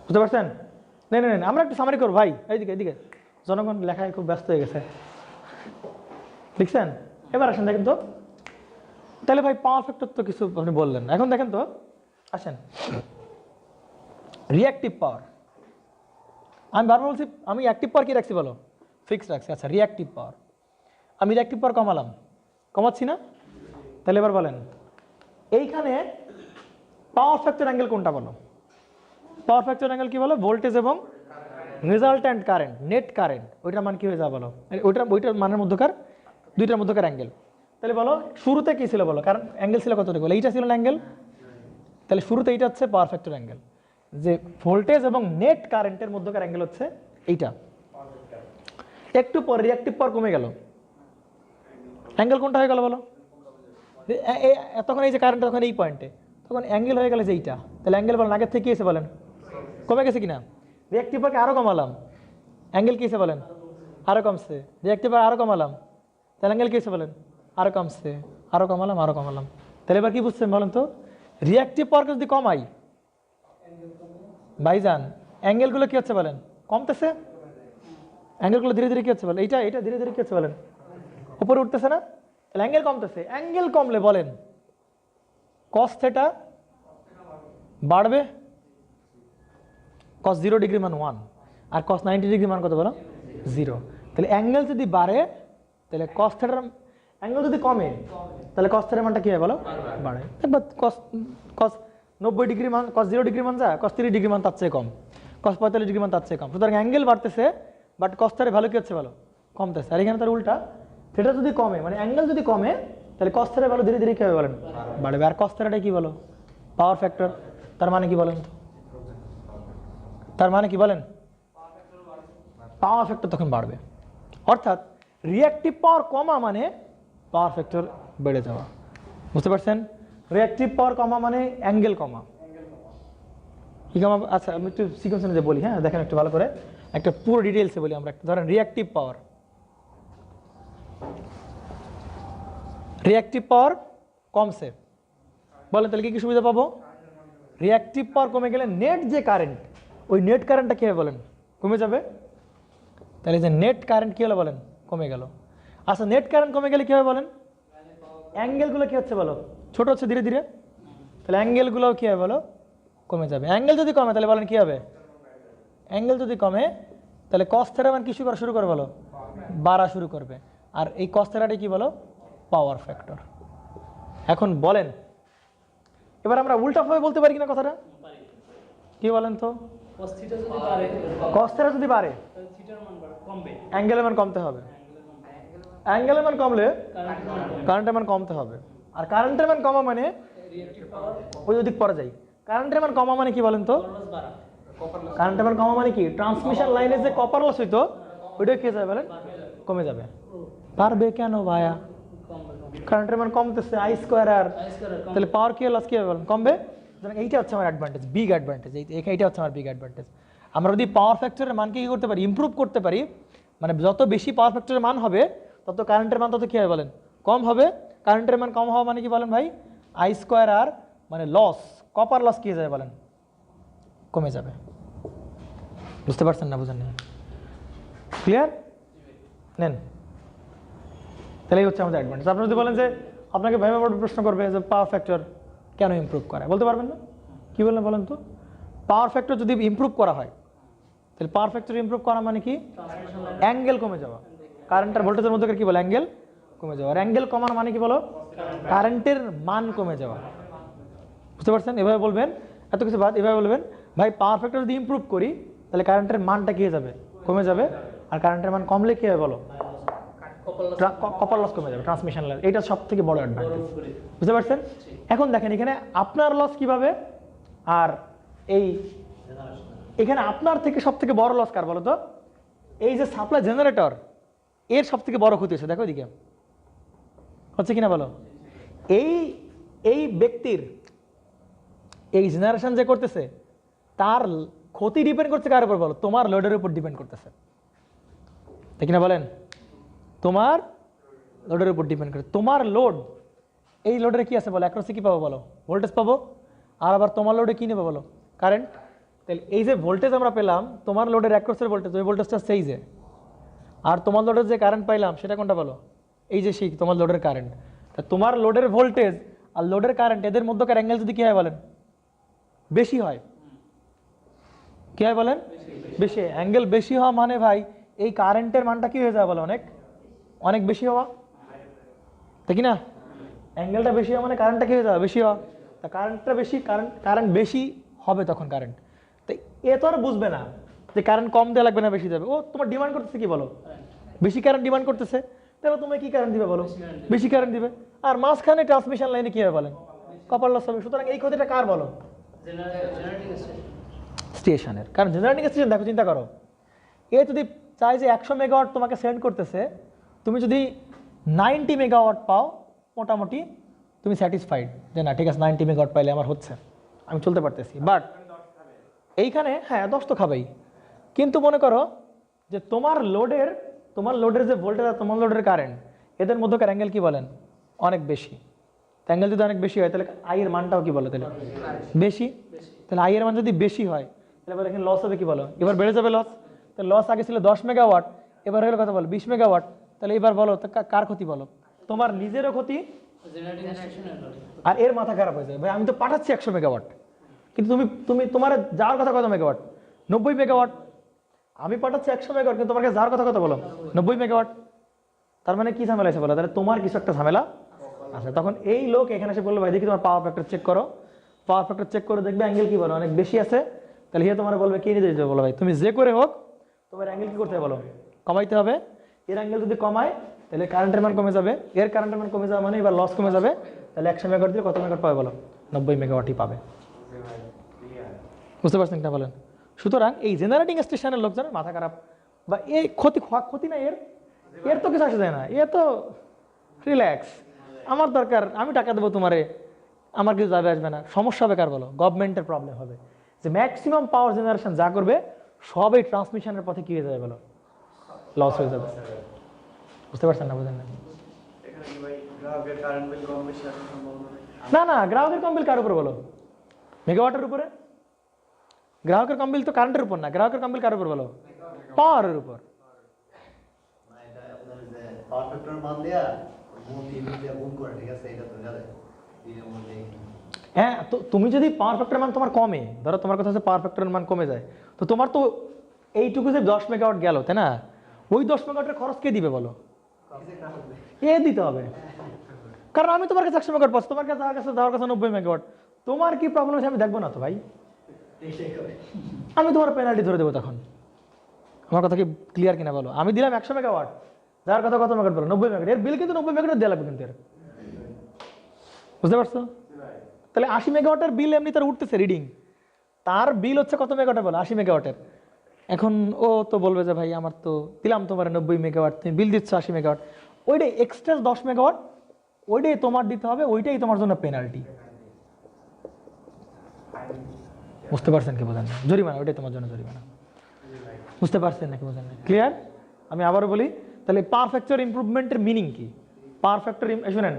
বুঝতে পারছেন? নেই নেই আমরা একটু সামারি করবো ভাই। এইদিকে এইদিকে জনগণ লেখায় খুব ব্যস্ত হয়ে গেছে, লিখছেন? এবার আসেন দেখেন তো। তাহলে ভাই পাওয়ার ফ্যাক্টর তো কিছু আপনি বললেন, এখন দেখেন তো আসেন রিঅ্যাক্টিভ পাওয়ার। আমি বারবার বলছি আমি অ্যাক্টিভ পাওয়ার কি রাখছি বলো? ফিক্সড রাখছি। আচ্ছা রিঅ্যাক্টিভ পাওয়ার, আমি রিঅ্যাক্টিভ পাওয়ার কমালাম, কমাচ্ছি না? তাহলে এবার বলেন এইখানে পাওয়ার ফ্যাক্টর অ্যাঙ্গেল কোনটা বলো? পাওয়ার ফ্যাক্টর অ্যাঙ্গেল কি বলো? ভোল্টেজ এবং রেজাল্ট্যান্ট কারেন্ট, নেট কারেন্ট, ওইটার মান কি হয়ে যাবে বলো? ওইটার মানের মধ্যকার দুইটার মধ্যকার অ্যাঙ্গেল। তাহলে বলো শুরুতে কি ছিল বলো? কারণ অ্যাঙ্গেল ছিল কত বলো? এইটা ছিল না অ্যাঙ্গেল? তাহলে শুরুতে এইটা হচ্ছে পাওয়ার ফ্যাক্টর অ্যাঙ্গেল, যে ভোল্টেজ এবং নেট কারেন্টের মধ্যকার অ্যাঙ্গেল হচ্ছে এইটা। একটু পর রিঅ্যাক্টিভ পাওয়ার কমে গেল, অ্যাঙ্গেল কোনটা হয়ে গেল বলো? তখন এই যে কারেন্ট তখন এই পয়েন্টে, তখন অ্যাঙ্গেল হয়ে গেল যে এইটা। তাহলে অ্যাঙ্গেল বলেন আগের থেকে কি এসে বলেন? কমে গেছে কিনা? রিঅ্যাক্টিভ পাওয়ারকে আরও কমালাম, অ্যাঙ্গেল কি এসে বলেন? আরও কমছে। রিঅ্যাক্টিভ পাওয়ার আরও কমালাম, তাহলে অ্যাঙ্গেল কি এসে বলেন? আরও কমছে। আরও কমালাম, আরও কমালাম। তাহলে এবার কি বুঝছেন বলেন তো? রিঅ্যাক্টিভ পাওয়ারকে যদি কমাই ভাইজান, অ্যাঙ্গেলগুলো কি হচ্ছে বলেন? কমতেছে। অ্যাঙ্গেলগুলো ধীরে ধীরে কি হচ্ছে বলেন? এইটা এটা ধীরে ধীরে কি হচ্ছে বলেন? উপরে উঠতেছে না? তাহলে অ্যাঙ্গেল কমতেছে। অ্যাঙ্গেল কমলে বলেন কস থেটা বাড়বে, কস 0 ডিগ্রি মান 1 আর কস 90 ডিগ্রি মান কত বলো? 0। তাহলে অ্যাঙ্গেল যদি বাড়ে তাহলে কস থেটার অ্যাঙ্গেল যদি কমে তাহলে কস থেটার মানটা কি হয় বলো? বাড়ে। একবার কস কস 90 ডিগ্রি মান, কস 0 ডিগ্রি মান যা, কস 30 ডিগ্রি মান তার চেয়ে কম, কস 45 ডিগ্রি মান তার চেয়ে কম। সুতরাং অ্যাঙ্গেল বাড়তেছে বাট কস থেটার ভ্যালু কি হচ্ছে বলো? কমতেছে। আর এখানে তার উল্টা, থেটা যদি কমে মানে অ্যাঙ্গেল যদি কমে তাহলে কস থেটার ভ্যালু ধীরে ধীরে কি হবে বলেন? বাড়বে। আর কস থেটাটা কি বলো? Power factor. তার মানে কি বলেন? তার মানে কি বলেন? পাওয়ার ফ্যাক্টর তখন বাড়বে। অর্থাৎ রিঅ্যাক্টিভ পাওয়ার কমা মানে পাওয়ার ফ্যাক্টর বেড়ে যাওয়া। বুঝতে পারছেন? রিঅ্যাক্টিভ পাওয়ার কমা মানে অ্যাঙ্গেল কমা। কি কমা? আচ্ছা আমি একটু সিকোয়েন্সে বলি, হ্যাঁ দেখেন একটু ভালো করে, একটা পুরো ডিটেলসে বলি আমরা। ধরেন রিঅ্যাক্টিভ পাওয়ার, রিঅ্যাক্টিভ পাওয়ার কমছে বলেন তাহলে কি কি সুবিধা পাবো? রিঅ্যাক্টিভ পাওয়ার কমে গেলে নেট যে কারেন্ট, ওই নেট কারেন্টটা কী হবে বলেন? কমে যাবে। তাহলে যে নেট কারেন্ট কী হলো বলেন? কমে গেল। আচ্ছা নেট কারেন্ট কমে গেলে কী হবে বলেন? অ্যাঙ্গেলগুলো কী হচ্ছে বলো? ছোট হচ্ছে ধীরে ধীরে। তাহলে অ্যাঙ্গেলগুলোও কী হবে বলো? কমে যাবে। অ্যাঙ্গেল যদি কমে তাহলে বলেন কী হবে? অ্যাঙ্গেল যদি কমে তাহলে কস থেটা মান কিছু করা শুরু করে বলো? বাড়া শুরু করবে। আর এই কস থেটাটা কি বলো? Power factor. এখন বলেন, এবার আমরা উল্টাভাবে বলতে পারি কিনা কথাটা? কি বলেন তো? cos θ যদি বাড়ে অ্যাঙ্গেলের মান কমতে হবে, অ্যাঙ্গেলের মান কমলে কারেন্টের মান কমতে হবে, আর কারেন্টের মান কমা মানে ওই ওদিক পরে যাই, কারেন্টের মান কমা মানে কি বলেন তো? কারেন্টের মান কমা মানে কি? ট্রান্সমিশন লাইনে যে কপার লস হইতো ওইটা কি যাবে বলেন? কমে যাবে। পারবে কেন ভাইয়া? কারেন্টের মান কমতেছে, আই স্কোয়ার আর, তাহলে পাওয়ার কি লস কি হবে বলেন? কমবে। এইটা হচ্ছে আমার অ্যাডভান্টেজ, বিগ অ্যাডভান্টেজ। এইটা হচ্ছে আমার বিগ অ্যাডভান্টেজ। আমরা যদি পাওয়ার ফ্যাক্টরের মানকে কি করতে পারি? ইমপ্রুভ করতে পারি। মানে যত বেশি পাওয়ার ফ্যাক্টরের মান হবে তত কারেন্টের মান তত কি হবে বলেন? কম হবে। কারেন্টের মান কম হওয়া মানে কি বলেন ভাই? আই স্কোয়ার আর মানে লস, কপার লস কি হয়ে যাবে বলেন? কমে যাবে। বুঝতে পারছেন না? বুঝেন না? ক্লিয়ার? নেন, তাহলে এই হচ্ছে আমাদের অ্যাডভান্টেজ। আপনি যদি বলেন যে আপনাকে ভাইবা বোর্ড প্রশ্ন করবে যে পাওয়ার ফ্যাক্টর কেন ইমপ্রুভ করে, বলতে পারবেন না? কি বললেন বলেন তো? পাওয়ার ফ্যাক্টর যদি ইমপ্রুভ করা হয়, তাহলে পাওয়ার ফ্যাক্টর ইমপ্রুভ করা মানে কি? অ্যাঙ্গেল কমে যাওয়া। কারেন্ট আর ভোল্টেজের মধ্যে কি বলে? অ্যাঙ্গেল কমে যাওয়া। আর অ্যাঙ্গেল কমানো মানে কি বলো? কারেন্টের মান কমে যাওয়া। বুঝতে পারছেন? এভাবে বলবেন, এত কিছু বাদ এভাবে বলবেন, ভাই পাওয়ার ফ্যাক্টর যদি ইমপ্রুভ করি তাহলে কারেন্টের মানটা কি হয়ে যাবে? কমে যাবে। আর কারেন্টের মান কমলে কি হবে বলো? কপার লস কমে যাবে, ট্রান্সমিশন লস। এটা সব থেকে বড় অ্যাডভান্টেজ। বুঝতে পারছেন? এখন দেখেন এখানে আপনার লস কিভাবে, আর এই এখানে আপনার থেকে সব থেকে বড় লস কার বলো তো? এই যে সাপ্লাই জেনারেটর, এর সব থেকে বড় ক্ষতি হচ্ছে। দেখো এদিকে হচ্ছে কিনা বলো? এই ব্যক্তির এই জেনারেশন যে করতেছে তার ক্ষতি ডিপেন্ড করছে কার উপর বলো? তোমার লোডের উপর ডিপেন্ড করতেছে, তাই কিনা বলেন? তোমার লোডের উপর ডিপেন্ড করে। তোমার লোড, এই লোডের কি আছে বলো? অ্যাক্রসে কি পাবো বলো? ভোল্টেজ পাবো। আর আবার তোমার লোডে কি নেবে বলো? কারেন্ট। তাহলে এই যে ভোল্টেজ আমরা পেলাম, তোমার লোডের অ্যাক্রসের ভোল্টেজ, ওই ভোল্টেজটা সেই যে, আর তোমার লোডের যে কারেন্ট পাইলাম সেটা কোনটা বলো? এই যে সেই তোমার লোডের কারেন্ট। তা তোমার লোডের ভোল্টেজ আর লোডের কারেন্ট এদের মধ্যকার অ্যাঙ্গেল যদি কি হয় বলেন? বেশি হয়। কি হয় বলেন? বেশি। অ্যাঙ্গেল বেশি হওয়া মানে ভাই এই কারেন্টের মানটা কি হয়ে যায় বলো? অনেক অনেক বেশি হওয়া, তাই কি না? অ্যাঙ্গেলটা বেশি হওয়া মানে কারেন্টটা কি হয়ে যাবে? বেশি হওয়া। তা কারেন্টটা বেশি, কারেন্ট বেশি হবে তখন কারেন্ট। তাই এ তো আর বুঝবে না যে কারেন্ট কম দেওয়া লাগবে না বেশি যাবে। ও তোমার ডিমান্ড করতেছে কি বলো? বেশি কারেন্ট ডিমান্ড করতেছে, তাহলে তুমি কি কারেন্ট দিবে বলো? বেশি কারেন্ট দিবে। আর মাঝখানে ট্রান্সমিশন লাইনে কি হবে বলেন? কপার লস হবে। সুতরাং এই ক্ষতিটা কার বলো? স্টেশনের। কারণ জেনারেটিং স্টেশন দেখো, চিন্তা করো, এ যদি চাই যে 100 মেগাওয়াট তোমাকে সেন্ড করতেছে, তুমি যদি 90 মেগাওয়াট পাও মোটামুটি তুমি স্যাটিসফাইড যে না ঠিক আছে 90 মেগাওয়াট পাইলে আমার হচ্ছে, আমি চলতে পারতেছি। বাট এইখানে হ্যাঁ 10 তো খাবেই, কিন্তু মনে করো যে তোমার লোডের যে ভোল্টেজ আর তোমার লোডের কারেন্ট এদের মধ্যকার অ্যাঙ্গেল কি বলেন? অনেক বেশি। অ্যাঙ্গেল যদি অনেক বেশি হয় তাহলে আই এর মানটাও কি বলো? তাহলে বেশি। তাহলে আই এর মান যদি বেশি হয় তাহলে এখানে লস হবে কি বলো? এবার বেড়ে যাবে লস। তাহলে লস আগে ছিল 10 মেগাওয়াট, এবার হলো কথা বলো 20 মেগাওয়াট। তাহলে এবার বলো কার ক্ষতি বলো? তোমার নিজেরও ক্ষতি, আর এর মাথা খারাপ হয়ে যায়, ভাই আমি তো পাঠাচ্ছি 100 মেগাওয়াট, কিন্তু তোমার যাওয়ার কথা কত মেগাওয়াট? 90 মেগাওয়াট। আমি পাঠাচ্ছি 100 মেগাওয়াট, কিন্তু তোমার কাছে যাওয়ার কথা কত বলো? 90 মেগাওয়াট। তার মানে কি ঝামেলা আছে বলো? তাহলে তোমার কিছু একটা ঝামেলা আছে। তখন এই লোক এখানে এসে বললো ভাই দেখি তোমার পাওয়ার ফ্যাক্টর চেক করো। পাওয়ার ফ্যাক্টর চেক করে দেখবে অ্যাঙ্গেল কি বলো? অনেক বেশি আছে। তাহলে হিয়া তোমার বলবে কি নিতে দিতে বলো? ভাই তুমি যে করে হোক তোমার অ্যাঙ্গেল কি করতে হবে বলো? কমাইতে হবে। এর অ্যাঙ্গেল যদি কমায় তাহলে কারেন্টের মান কমে যাবে, এর কারেন্টের মান কমে যাওয়া মানে এবার লস কমে যাবে। তাহলে 100 মেগাওয়াট দিলে কত মেগাওয়াট পাবে বলো? 90 মেগাওয়াটই পাবে। বুঝতে পারছেন কিনা বলেন? সুতরাং এই জেনারেটিং স্টেশনের লোকজনের মাথা খারাপ, বা এই ক্ষতি না, এর তো কিছু আসে যায় না, এ তো রিল্যাক্স, আমার দরকার আমি টাকা দেবো তোমারে, আমার কিছু যাবে আসবে না। সমস্যা হবে কার বলো? গভর্নমেন্টের প্রবলেম হবে, যে ম্যাক্সিমাম পাওয়ার জেনারেশন যা করবে সবই ট্রান্সমিশনের পথে কি হয়ে যাবে বলো? লস হয়ে যাবে। বুঝতে পারছেন না? বুঝেন না? না না, গ্রাহকের কম বিল কার উপর বলো? মেগাওয়াটের উপরে। গ্রাহকের কম বিল তো কারেন্টের উপর না, গ্রাহকের কম বিল কার উপর বলো? পাওয়ারের উপর। হ্যাঁ, তো তুমি যদি পাওয়ার ফ্যাক্টরের মান তোমার কমে, ধরো তোমার কথা হচ্ছে পাওয়ার ফ্যাক্টরের মান কমে যায়, তো তোমার তো এইটুকু যে 10 মেগাওয়াট গেল, তাই না? ওই 10 মেগাওয়াটের খরচ কে দিবে বলো? এ দিতে হবে। কারণ আমি তোমার কাছে 100 মেগাওয়াট পাচ্ছি, তোমার কাছে দেওয়ার কাছে 90 মেগাওয়াট। তোমার কি প্রবলেম আছে আমি দেখবো না তো ভাই, আমি তোমার পেনাল্টি ধরে দেবো তখন। আমার কথা কি ক্লিয়ার কিনা বলো? আমি দিলাম 100 মেগাওয়াট, যার কথা কত মেগাওয়াট বলো 90 মেগাওয়াট, এর বিল কিন্তু 90 মেগাওয়াট দেওয়া লাগবে কিন্তু এর, বুঝতে পারছো? তাহলে 80 মেগাওয়াটের বিল এমনি তার উঠতেছে রিডিং, তার বিল হচ্ছে কত মেগাওয়াটের বলো 80 মেগাওয়াটের। এখন ও তো বলবে যে ভাই আমার তো দিলাম তোমার 90 মেগাওয়াট, তুমি বিল দিচ্ছ 80 মেগাওয়াট, ওইটাই এক্সট্রা 10 মেগাওয়াট ওইটাই তোমার দিতে হবে, ওইটাই তোমার জন্য পেনাল্টি। বুঝতে পারছেন কি বোঝেন না? জরিমানা, ওইটাই তোমার জন্য জরিমানা। বুঝতে পারছেন নাকি বোঝেন না? ক্লিয়ার? আমি আবারও বলি, তাহলে পাওয়ার ফ্যাক্টর ইমপ্রুভমেন্টের মিনিং কি? পাওয়ার ফ্যাক্টর শুনেন,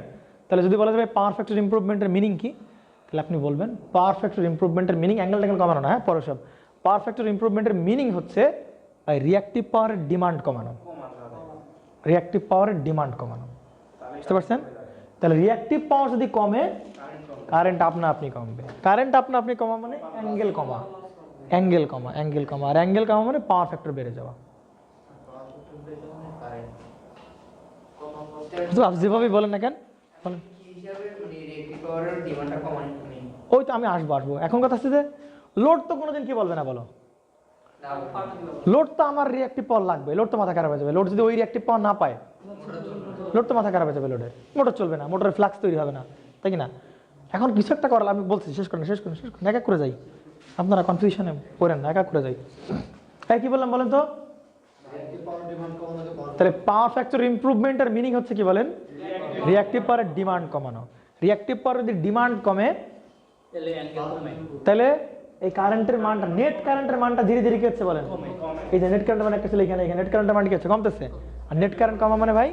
তাহলে যদি বলা যাবে পাওয়ার ফ্যাক্টর ইমপ্রুভমেন্টের মিনিং কি, তাহলে আপনি বলবেন পাওয়ার ফ্যাক্টর ইমপ্রুভমেন্টের মিনিং, অ্যাঙ্গেল ট্যাঙ্গেল কমানো না, হ্যাঁ পরে সব। পাওয়ার ফ্যাক্টর ইমপ্রুভমেন্টের মিনিং হচ্ছে রিয়াক্টিভ পাওয়ারের ডিমান্ড কমানো, রিয়াক্টিভ পাওয়ারের ডিমান্ড কমানো। বুঝতে পারছেন? তাহলে রিয়াক্টিভ পাওয়ার যদি কমে, কারেন্ট আপনা আপনি কমবে। কারেন্ট আপনা আপনি কমা মানে অ্যাঙ্গেল কমা, অ্যাঙ্গেল কমা, অ্যাঙ্গেল কমা, আর অ্যাঙ্গেল কমা মানে পাওয়ার ফ্যাক্টর বেড়ে যাওয়া। যেভাবে বলেন না কেন বলেন, ওই তো আমি আসবো। এখন কথা হচ্ছে যে লোড তো কোনোদিন কি বলবে না বলো, লোড তো আমার রিয়াক্টিভ পাওয়ার লাগবে, লোড তো মাথা খারাপ হয়ে যাবে। লোড যদি ওই রিয়াক্টিভ পাওয়ার না পায়, লোড তো মাথা খারাপ হয়ে যাবে, লোডের মোটর চলবে না, মোটরের ফ্লাক্স তৈরি হবে না, তাই কি না? এখন কিছু একটা করাল, আমি বলছি শেষ করেন, এক এক করে যাই, আপনারা কনফিউশনে পড়েন না, এক এক করে যাই। তাই কি বললাম বলেন তো? তাহলে পাওয়ার ফ্যাক্টর ইমপ্রুভমেন্টের মিনিং হচ্ছে কি বলেন? রিয়াক্টিভ পাওয়ারের ডিমান্ড কমানো। রিয়াক্টিভ পাওয়ার যদি ডিমান্ড কমে তাহলে এই কারেন্টের মানটা, নেট কারেন্টের মানটা ধীরে ধীরে কি হচ্ছে বলেন? এই যে নেট কারেন্টের মান একটা ছিল এখানে, নেট কারেন্টের মান কি হচ্ছে? কমতেছে। আর নেট কারেন্ট কমা মানে ভাই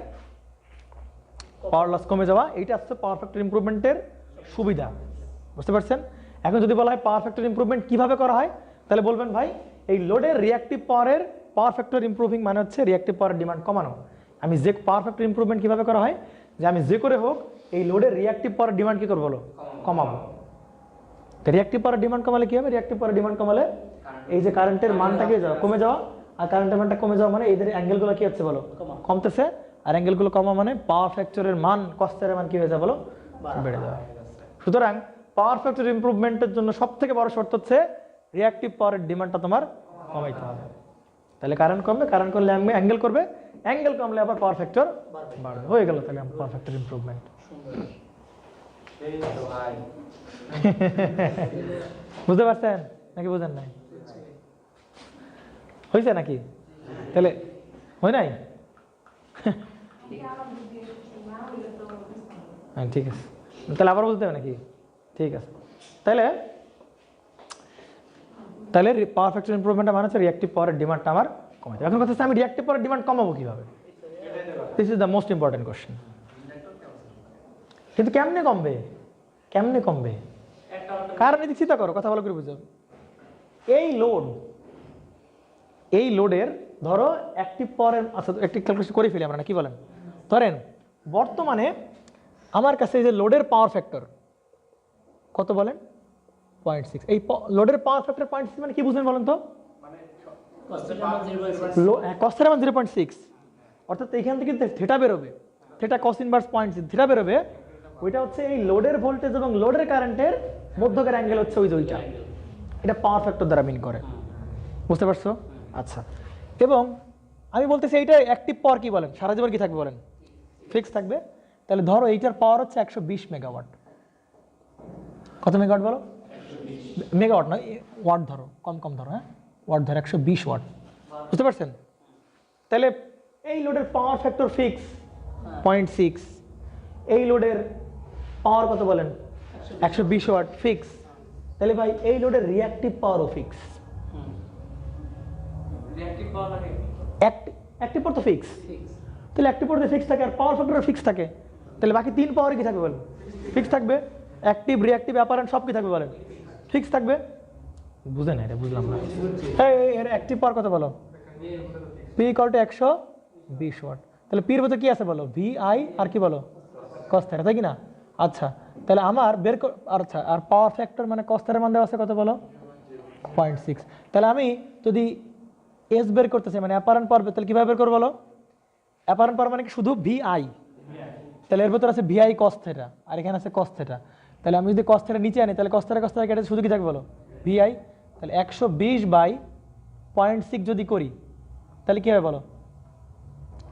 পাওয়ার লস কমে যাওয়া, এইটা হচ্ছে পাওয়ার ফ্যাক্টর ইমপ্রুভমেন্টের সুবিধা। বুঝতে পারছেন? এখন যদি বলা হয় পাওয়ার ফ্যাক্টর ইমপ্রুভমেন্ট কিভাবে করা হয়, তাহলে বলবেন ভাই এই লোডের রিয়াক্টিভ পাওয়ারের পাওয়ার ফ্যাক্টর ইমপ্রুভিং মানে হচ্ছে রিয়াক্টিভ পাওয়ারের ডিমান্ড কমানো। আমি যে পাওয়ার ফ্যাক্টর ইমপ্রুভমেন্ট কিভাবে করা হয়, যে আমি যে করে হোক এই লোডের রিয়াক্টিভ পাওয়ারের ডিমান্ড কি করবো বলো? কমাবো। রিয়াক্টিভ পাওয়ার ডিমান্ড কমালে কি হবে? রিয়াক্টিভ পাওয়ার ডিমান্ড কমালে এই যে কারেন্টের মানটা কি যাওয়া, কমে যাওয়া, আর কারেন্টের মানটা কমে যাওয়া মানে এদের অ্যাঙ্গেলগুলো কি হচ্ছে বলো? কমতেছে। আর অ্যাঙ্গেলগুলো কমা মানে পাওয়ার ফ্যাক্টরের মান, কস্টের মান কি হয়ে যাবে বলো? বেড়ে যাবে। সুতরাং পাওয়ার ফ্যাক্টর ইমপ্রুভমেন্টের জন্য সবথেকে বড় শর্ত হচ্ছে রিয়াক্টিভ পাওয়ারের ডিমান্ডটা তোমার কমাইতে হবে। তাহলে কারেন্ট কমবে, কারেন্ট করলে অ্যাঙ্গেল করবে, অ্যাঙ্গেল কমলে আবার পাওয়ার ফ্যাক্টর বাড়বে, হয়ে গেল তাহলে পাওয়ার ফ্যাক্টর ইমপ্রুভমেন্ট। বুঝতে পারছেন নাকি বুঝেন নাই? হয়েছে নাকি? তাহলে হয় নাই? হ্যাঁ ঠিক আছে, তাহলে আবার বুঝতে হবে নাকি? ঠিক আছে। তাহলে পাওয়ার ফ্যাক্টর ইমপ্রুভমেন্টটা মানে হচ্ছে রিয়াক্টিভ পাওয়ারের ডিমান্ডটা আমার কমাতে। এখন কথা হচ্ছে আমি রিয়াক্টিভ পাওয়ারের ডিমান্ড কমাবো কিভাবে? This is the most important question. কিন্তু কেমনে কমবে? কেমনে কমবে? কারণ এদিকে চিন্তা করো, কথা ভালো করে বুঝো। এই লোডের ধরো অ্যাক্টিভ পাওয়ারের, আচ্ছা একটি ক্যালকুলেশন করে ফেলি আমরা না, কি বলেন? ধরেন বর্তমানে আমার কাছে এই যে লোডের পাওয়ার ফ্যাক্টর কত বলেন? 0.6। এই লোডের পাওয়ার ফ্যাক্টর 0.6 মানে কি বুঝলেন বলেন তো? কস্টের মান 0.6, অর্থাৎ এইখান থেকে থিটা বেরোবে, থিটা কস ইনভার্স 0.6 থিটা বেরোবে, ওইটা হচ্ছে এই লোডের ভোল্টেজ এবং লোডের কারেন্টের মধ্যকার অ্যাঙ্গেল হচ্ছে ওইটা। এটা পাওয়ার ফ্যাক্টর দ্বারা মিন করে। বুঝতে পারছো? আচ্ছা, এবং আমি বলতেছি এইটা অ্যাক্টিভ পাওয়ার কি বলেন? সারা জীবন কি থাকবে বলেন? ফিক্স থাকবে। তাহলে ধরো এইটার পাওয়ার হচ্ছে 120 মেগাওয়াট। কত মেগাওয়াট বলো? মেগাওয়াট নয়, ওয়াট ধরো, কম ধরো, হ্যাঁ ওয়াট ধরো, 120 ওয়াট। বুঝতে পারছেন? তাহলে এই লোডের পাওয়ার ফ্যাক্টর ফিক্স 0.6, এই লোডের পাওয়ার কত বলেন? 120 ওয়াট ফিক্স। তাহলে ভাই এই লোডের রিয়াক্টিভ পাওয়ারও ফিক্স। অ্যাক্টিভ পাওয়ার তো ফিক্স, তাহলে অ্যাক্টিভ পাওয়ার ফিক্স থাকে আর পাওয়ার ফ্যাক্টরও ফিক্স থাকে, তাহলে বাকি 3 পাওয়ারে কি থাকবে বলেন? ফিক্স থাকবে। অ্যাক্টিভ, রিয়াক্টিভ, অ্যাপারেন্ট সব কি থাকবে বলেন? ফিক্স থাকবে। বুঝে না? এটা বুঝলাম না। এর অ্যাক্টিভ পাওয়ার কত বলো? P = 120 watt. তাহলে পির মধ্যে কি আছে বলো? VI আর কি বলো? cos θ, তাই কি না? আচ্ছা, তাহলে আমার আচ্ছা, আর পাওয়ার ফ্যাক্টর মানে cos θ এর মান দেওয়া আছে কত বলো? 0.6। তাহলে আমি যদি এস বের করতেছি মানে অ্যাপারেন্ট পাওয়ার, তাহলে কিভাবে বের করবো বলো? অ্যাপারেন্ট পাওয়ার মানে কি শুধু VI, তাহলে এর ভিতরে আছে ভিআই কস থেটা আর এখানে আছে কস থেটা। তাহলে আমি যদি কস থেটা নিচে আনি তাহলে কস থেটা কেটে শুধু কি থাকবে বলো ভিআই। তাহলে 120/0.6 যদি করি তাহলে কি হবে বলো,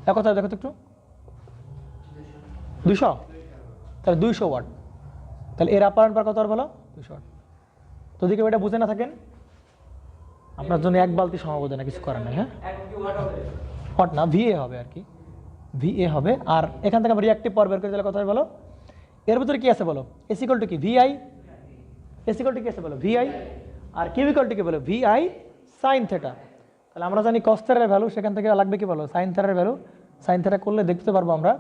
এক কথা দেখো তো একটু, 200, তাহলে 200 ওয়াট। তাহলে এর আপারেন্ট পাওয়ার কত আর বলো 200 ওয়াট। তো যদি কেউ এটা বুঝে না থাকেন আপনার জন্য এক বালতি সময় না, কিছু করার নেই। হ্যাঁ ওয়াট না ভিএ হবে আর কি, ভিএ হবে। আর এখান থেকে আমরা রিঅ্যাক্টিভ পাওয়ার বের করে দিলে কথা হয় বলো, এর ভিতরে কি আছে বলো, এস ইকুয়াল টু কি ভিআই, এস ইকুয়াল টু কি আছে বলো ভিআই, আর কিউ ইকুয়াল টু কি বলো ভিআই সাইন থেটা। তাহলে আমরা জানি কস থেটার ভ্যালু, সেখান থেকে লাগবে কি বলো সাইন থেটার ভ্যালু। সাইন থেটা করলে দেখতে পারবো আমরা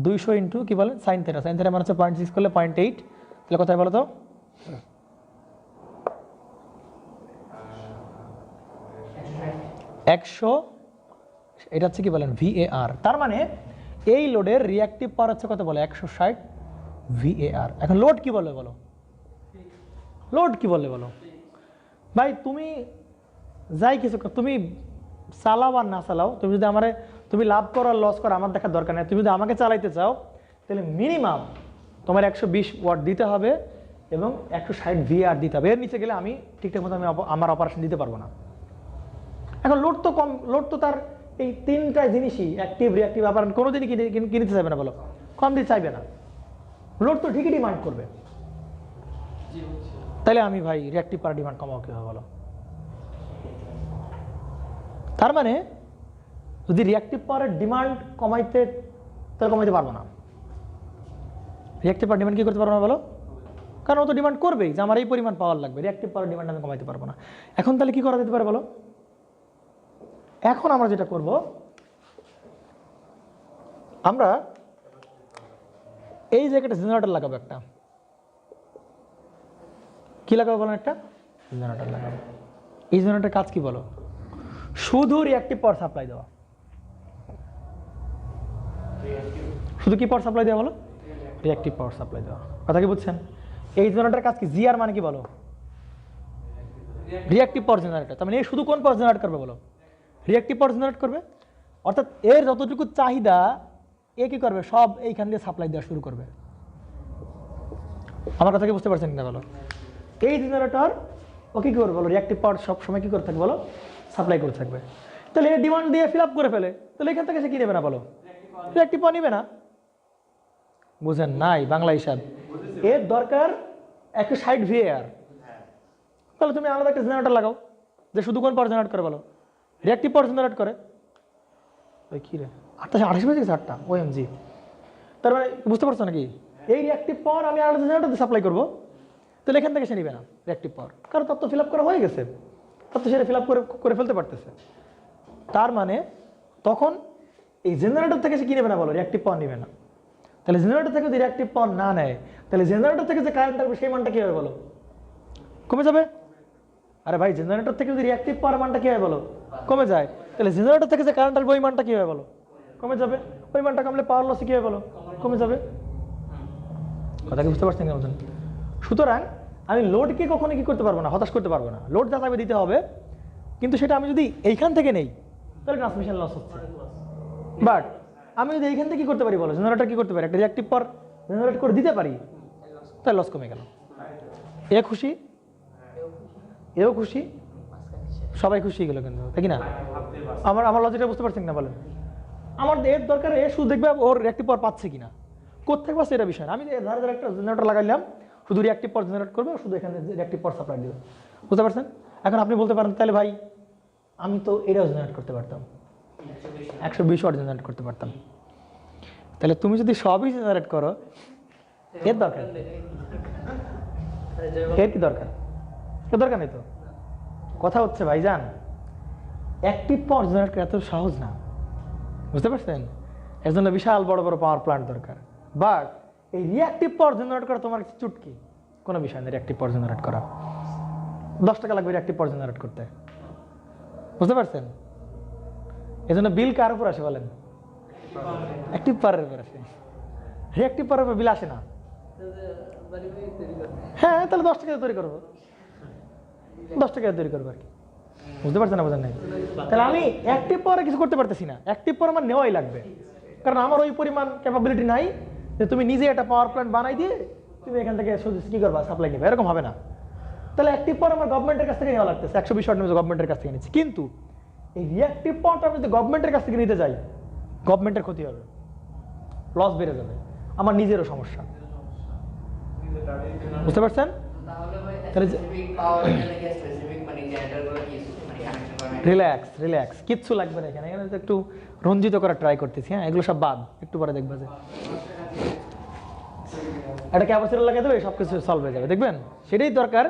200 ইন্টু কি বলে সাইন থেটা, সাইন থেটা মানে হচ্ছে 0.6 করলে 0.8, তাহলে কোথায় বলো তো 100, এটা হচ্ছে কি বলেন ভিএআর। তার মানে এই লোডের রিঅ্যাক্টিভ পাওয়ার হচ্ছে কত বলে 160 ভিএআর। এখন লোড কি বলে বলো, লোড কি বলে বলো ভাই, তুমি যাই কিছু তুমি চালাও আর না চালাও, তুমি যদি আমার তুমি লাভ করো আর লস করো আমার দেখার দরকার নেই। তুমি যদি আমাকে চালাইতে চাও তাহলে মিনিমাম তোমার 120 ওয়াট দিতে হবে এবং 160 ভিআর দিতে হবে। এর নিচে গেলে আমি ঠিকঠাক মতো আমি আমার অপারেশন দিতে পারবো না। এখন লোড তো কম, লোড তো তার এই তিনটা জিনিসই অ্যাক্টিভ রিঅ্যাক্টিভ অপারেশন কোনোদিনই কিনতে চাইবে না বলো, কম দিতে চাইবে না, লোড তো ঠিকই ডিমান্ড করবে। তাহলে আমি ভাই রিঅ্যাক্টিভ পাওয়ার ডিমান্ড কমাও কীভাবে বলো। তার মানে যদি রিঅ্যাক্টিভ পাওয়ারের ডিমান্ড কমাইতে, তাহলে কমাইতে পারবো না। রিঅ্যাক্টিভ পাওয়ার ডিমান্ড কী করতে পারবো না বলো, কারণ ও তো ডিমান্ড করবেই যে আমার এই পরিমাণ পাওয়ার লাগবে, রিঅ্যাক্টিভ পাওয়ার ডিমান্ড আমি কমাইতে পারবো না। এখন তাহলে কি করা যেতে পারে বলো, এখন আমরা যেটা করব, আমরা এই জায়গাটা জেনারেটর লাগাবো, একটা কি লাগাবো বলো, একটা জেনারেটর লাগাবো। এই জেনারেটরের কাজ কি বলো, শুধু রিঅ্যাক্টিভ পাওয়ার সাপ্লাই দেওয়া। শুধু কি পাওয়ার সাপ্লাই দেওয়া বলো, রিঅ্যাক্টিভ পাওয়ার সাপ্লাই দেওয়া। কথা কি বুঝছেন? এই জেনারেটরের কাজ কি, জিআর মানে কি বলো, রিঅ্যাক্টিভ পাওয়ার জেনারেটর। তার মানে এই শুধু কোন পাওয়ার জেনারেট করবে বলো, রিঅ্যাক্টিভ পাওয়ার জেনারেট করবে। অর্থাৎ এর যতটুকু চাহিদা এ কি করবে, সব এইখান দিয়ে সাপ্লাই দেওয়া শুরু করবে। আমার কথা কি বুঝতে পারছেন কিনা বলো? এই জেনারেটর ও কি করবে বলো, রিঅ্যাক্টিভ পাওয়ার সব সময় কি করে থাকবে বলো, সাপ্লাই করে থাকবে। তাহলে এর ডিমান্ড দিয়ে ফিল আপ করে ফেলে, তাহলে এখান থেকে সে কি নেবে না বলো, রিঅ্যাক্টিভ পাওয়ার নিবে না। বুঝেন নাই বাংলা হিসাব? এর দরকার 160 ভিএআর। তাহলে তুমি আলাদা একটা জেনারেটর লাগাও যে শুধু কোন পাওয়ার জেনারেট করে বলো, রিঅ্যাক্টিভ পাওয়ার জেনারেট করে। ওই কি রে 8:28 বেজে গেছে, 8টা ওএমজি। তার মানে বুঝতে পারছো নাকি, এই রিঅ্যাক্টিভ পাওয়ার আমি আলাদা জেনারেটর দিয়ে সাপ্লাই করবো, তাহলে এখান থেকে সে নিবে না রিঅ্যাক্টিভ পাওয়ার, কারণ তার তো ফিল আপ করা হয়ে গেছে, তার তো সেটা ফিল আপ করে ফেলতে পারতেছে। তার মানে তখন এই জেনারেটর থেকে সে কি নেবে না বলো, রিঅ্যাক্টিভ পাওয়ার নিবে না। তাহলে জেনারেটর থেকে যদি রিঅ্যাক্টিভ পাওয়ার না নেয়, তাহলে জেনারেটর থেকে যে কারেন্ট আসবে সেই মানটা কি হবে বলো, কমে যাবে। আরে ভাই জেনারেটর থেকে যদি রিঅ্যাক্টিভ পাওয়ার মানটা কি হয় বলো, কমে যায়, তাহলে জেনারেটর থেকে যে কারেন্ট আসবে ওই মানটা কি হয় বলো, কমে যাবে। ওই মানটা কমলে পাওয়ার লস কি হয় বলো, কমে যাবে। কথা কি বুঝতে পারছেন কেমন? সুতরাং আমি লোডকে কখনো কি করতে পারবো না, হতাশ করতে পারবো না। লোড যা চাইবে দিতে হবে, কিন্তু সেটা আমি যদি এইখান থেকে নেই তাহলে ট্রান্সমিশন লস হচ্ছে। বাট আমি যদি এইখান থেকে কি করতে পারি বলো, জেনারেটর কি করতে পারি, একটা রিঅ্যাক্টিভ পাওয়ার জেনারেট করে দিতে পারি, তাহলে লস কমে গেল। এ খুশি, এও খুশি, সবাই খুশি গেল কিন্তু, তাই কি না? আমার লজিকটা বুঝতে পারছেন না বলেন? আমার এর দরকার এ শুধু দেখবে ওর রিঅ্যাক্টিভ পাওয়ার পাচ্ছে কিনা, কোথেকে পাচ্ছে এটা বিষয় না। আমি ধারে ধারে একটা জেনারেটর লাগাইলাম, শুধু রিঅ্যাক্টিভ পাওয়ার জেনারেট করবে, শুধু এখানে রিঅ্যাক্টিভ পাওয়ার সাপ্লাই দেবে। বুঝতে পারছেন? এখন আপনি বলতে পারেন তাহলে ভাই আমি তো এটাও জেনারেট করতে পারতাম, 120 ওয়াট জেনারেট করতে পারতাম। তাহলে তুমি যদি সবই জেনারেট করো, এর দরকার, এর কি দরকার? এর দরকার নেই তো। কথা হচ্ছে ভাইজান, অ্যাক্টিভ পাওয়ার জেনারেট করা এত সহজ না, বুঝতে পারছেন? এর জন্য বিশাল বড় বড় পাওয়ার প্ল্যান্ট দরকার। বাট এই রিঅ্যাক্টিভ পাওয়ার জেনারেট করা তোমার চুটকি, কোনো বিষয় নেই। রিঅ্যাক্টিভ পাওয়ার জেনারেট করা 10 টাকা লাগবে রিঅ্যাক্টিভ পাওয়ার জেনারেট করতে, বুঝতে পারছেন? এই জন্য বিল কার উপর আসে বলেন? অ্যাক্টিভ পাওয়ারের উপর আসে। রিঅ্যাক্টিভ পাওয়ারের উপর বিল আসে না। হ্যাঁ, তাহলে 10 টাকা তৈরি করবো, 10 টাকা তৈরি করবো আর কি। বুঝতে পারছেন না? বোঝেন নাই? তাহলে আমি অ্যাক্টিভ পাওয়ারে কিছু করতে পারতেছি না, অ্যাক্টিভ পাওয়ার আমার নেওয়াই লাগবে, কারণ আমার ওই পরিমাণ ক্যাপাবিলিটি নাই যে তুমি নিজে একটা পাওয়ার প্ল্যান্ট বানাই দিয়ে তুমি এখান থেকে কি করবা, সাপ্লাই নিবে, এরকম হবে না। তাহলে অ্যাক্টিভ পাওয়ার আমার গভর্নমেন্টের কাছ থেকে নেওয়া লাগতেছে, 120 ওয়াট নিয়ে গভর্নমেন্টের কাছ থেকে নিচ্ছি, কিন্তু এই রিঅ্যাক্টিভ পাওয়ারটা আমি যদি গভর্নমেন্টের কাছ থেকে নিতে যাই, গভর্নমেন্টের ক্ষতি হবে, লস বেড়ে যাবে, আমার নিজেরও সমস্যা। বুঝতে পারছেন? রিল্যাক্স রিল্যাক্স, কিচ্ছু লাগবে না এখানে, এখানে একটু রঞ্জিত করার ট্রাই করতেছি। হ্যাঁ, এগুলো সব বাদ, একটু পরে দেখবা যে একটা ক্যাপাসিটর লাগিয়ে দেবে, সব কিছু সলভ হয়ে যাবে, দেখবেন। সেটাই দরকার,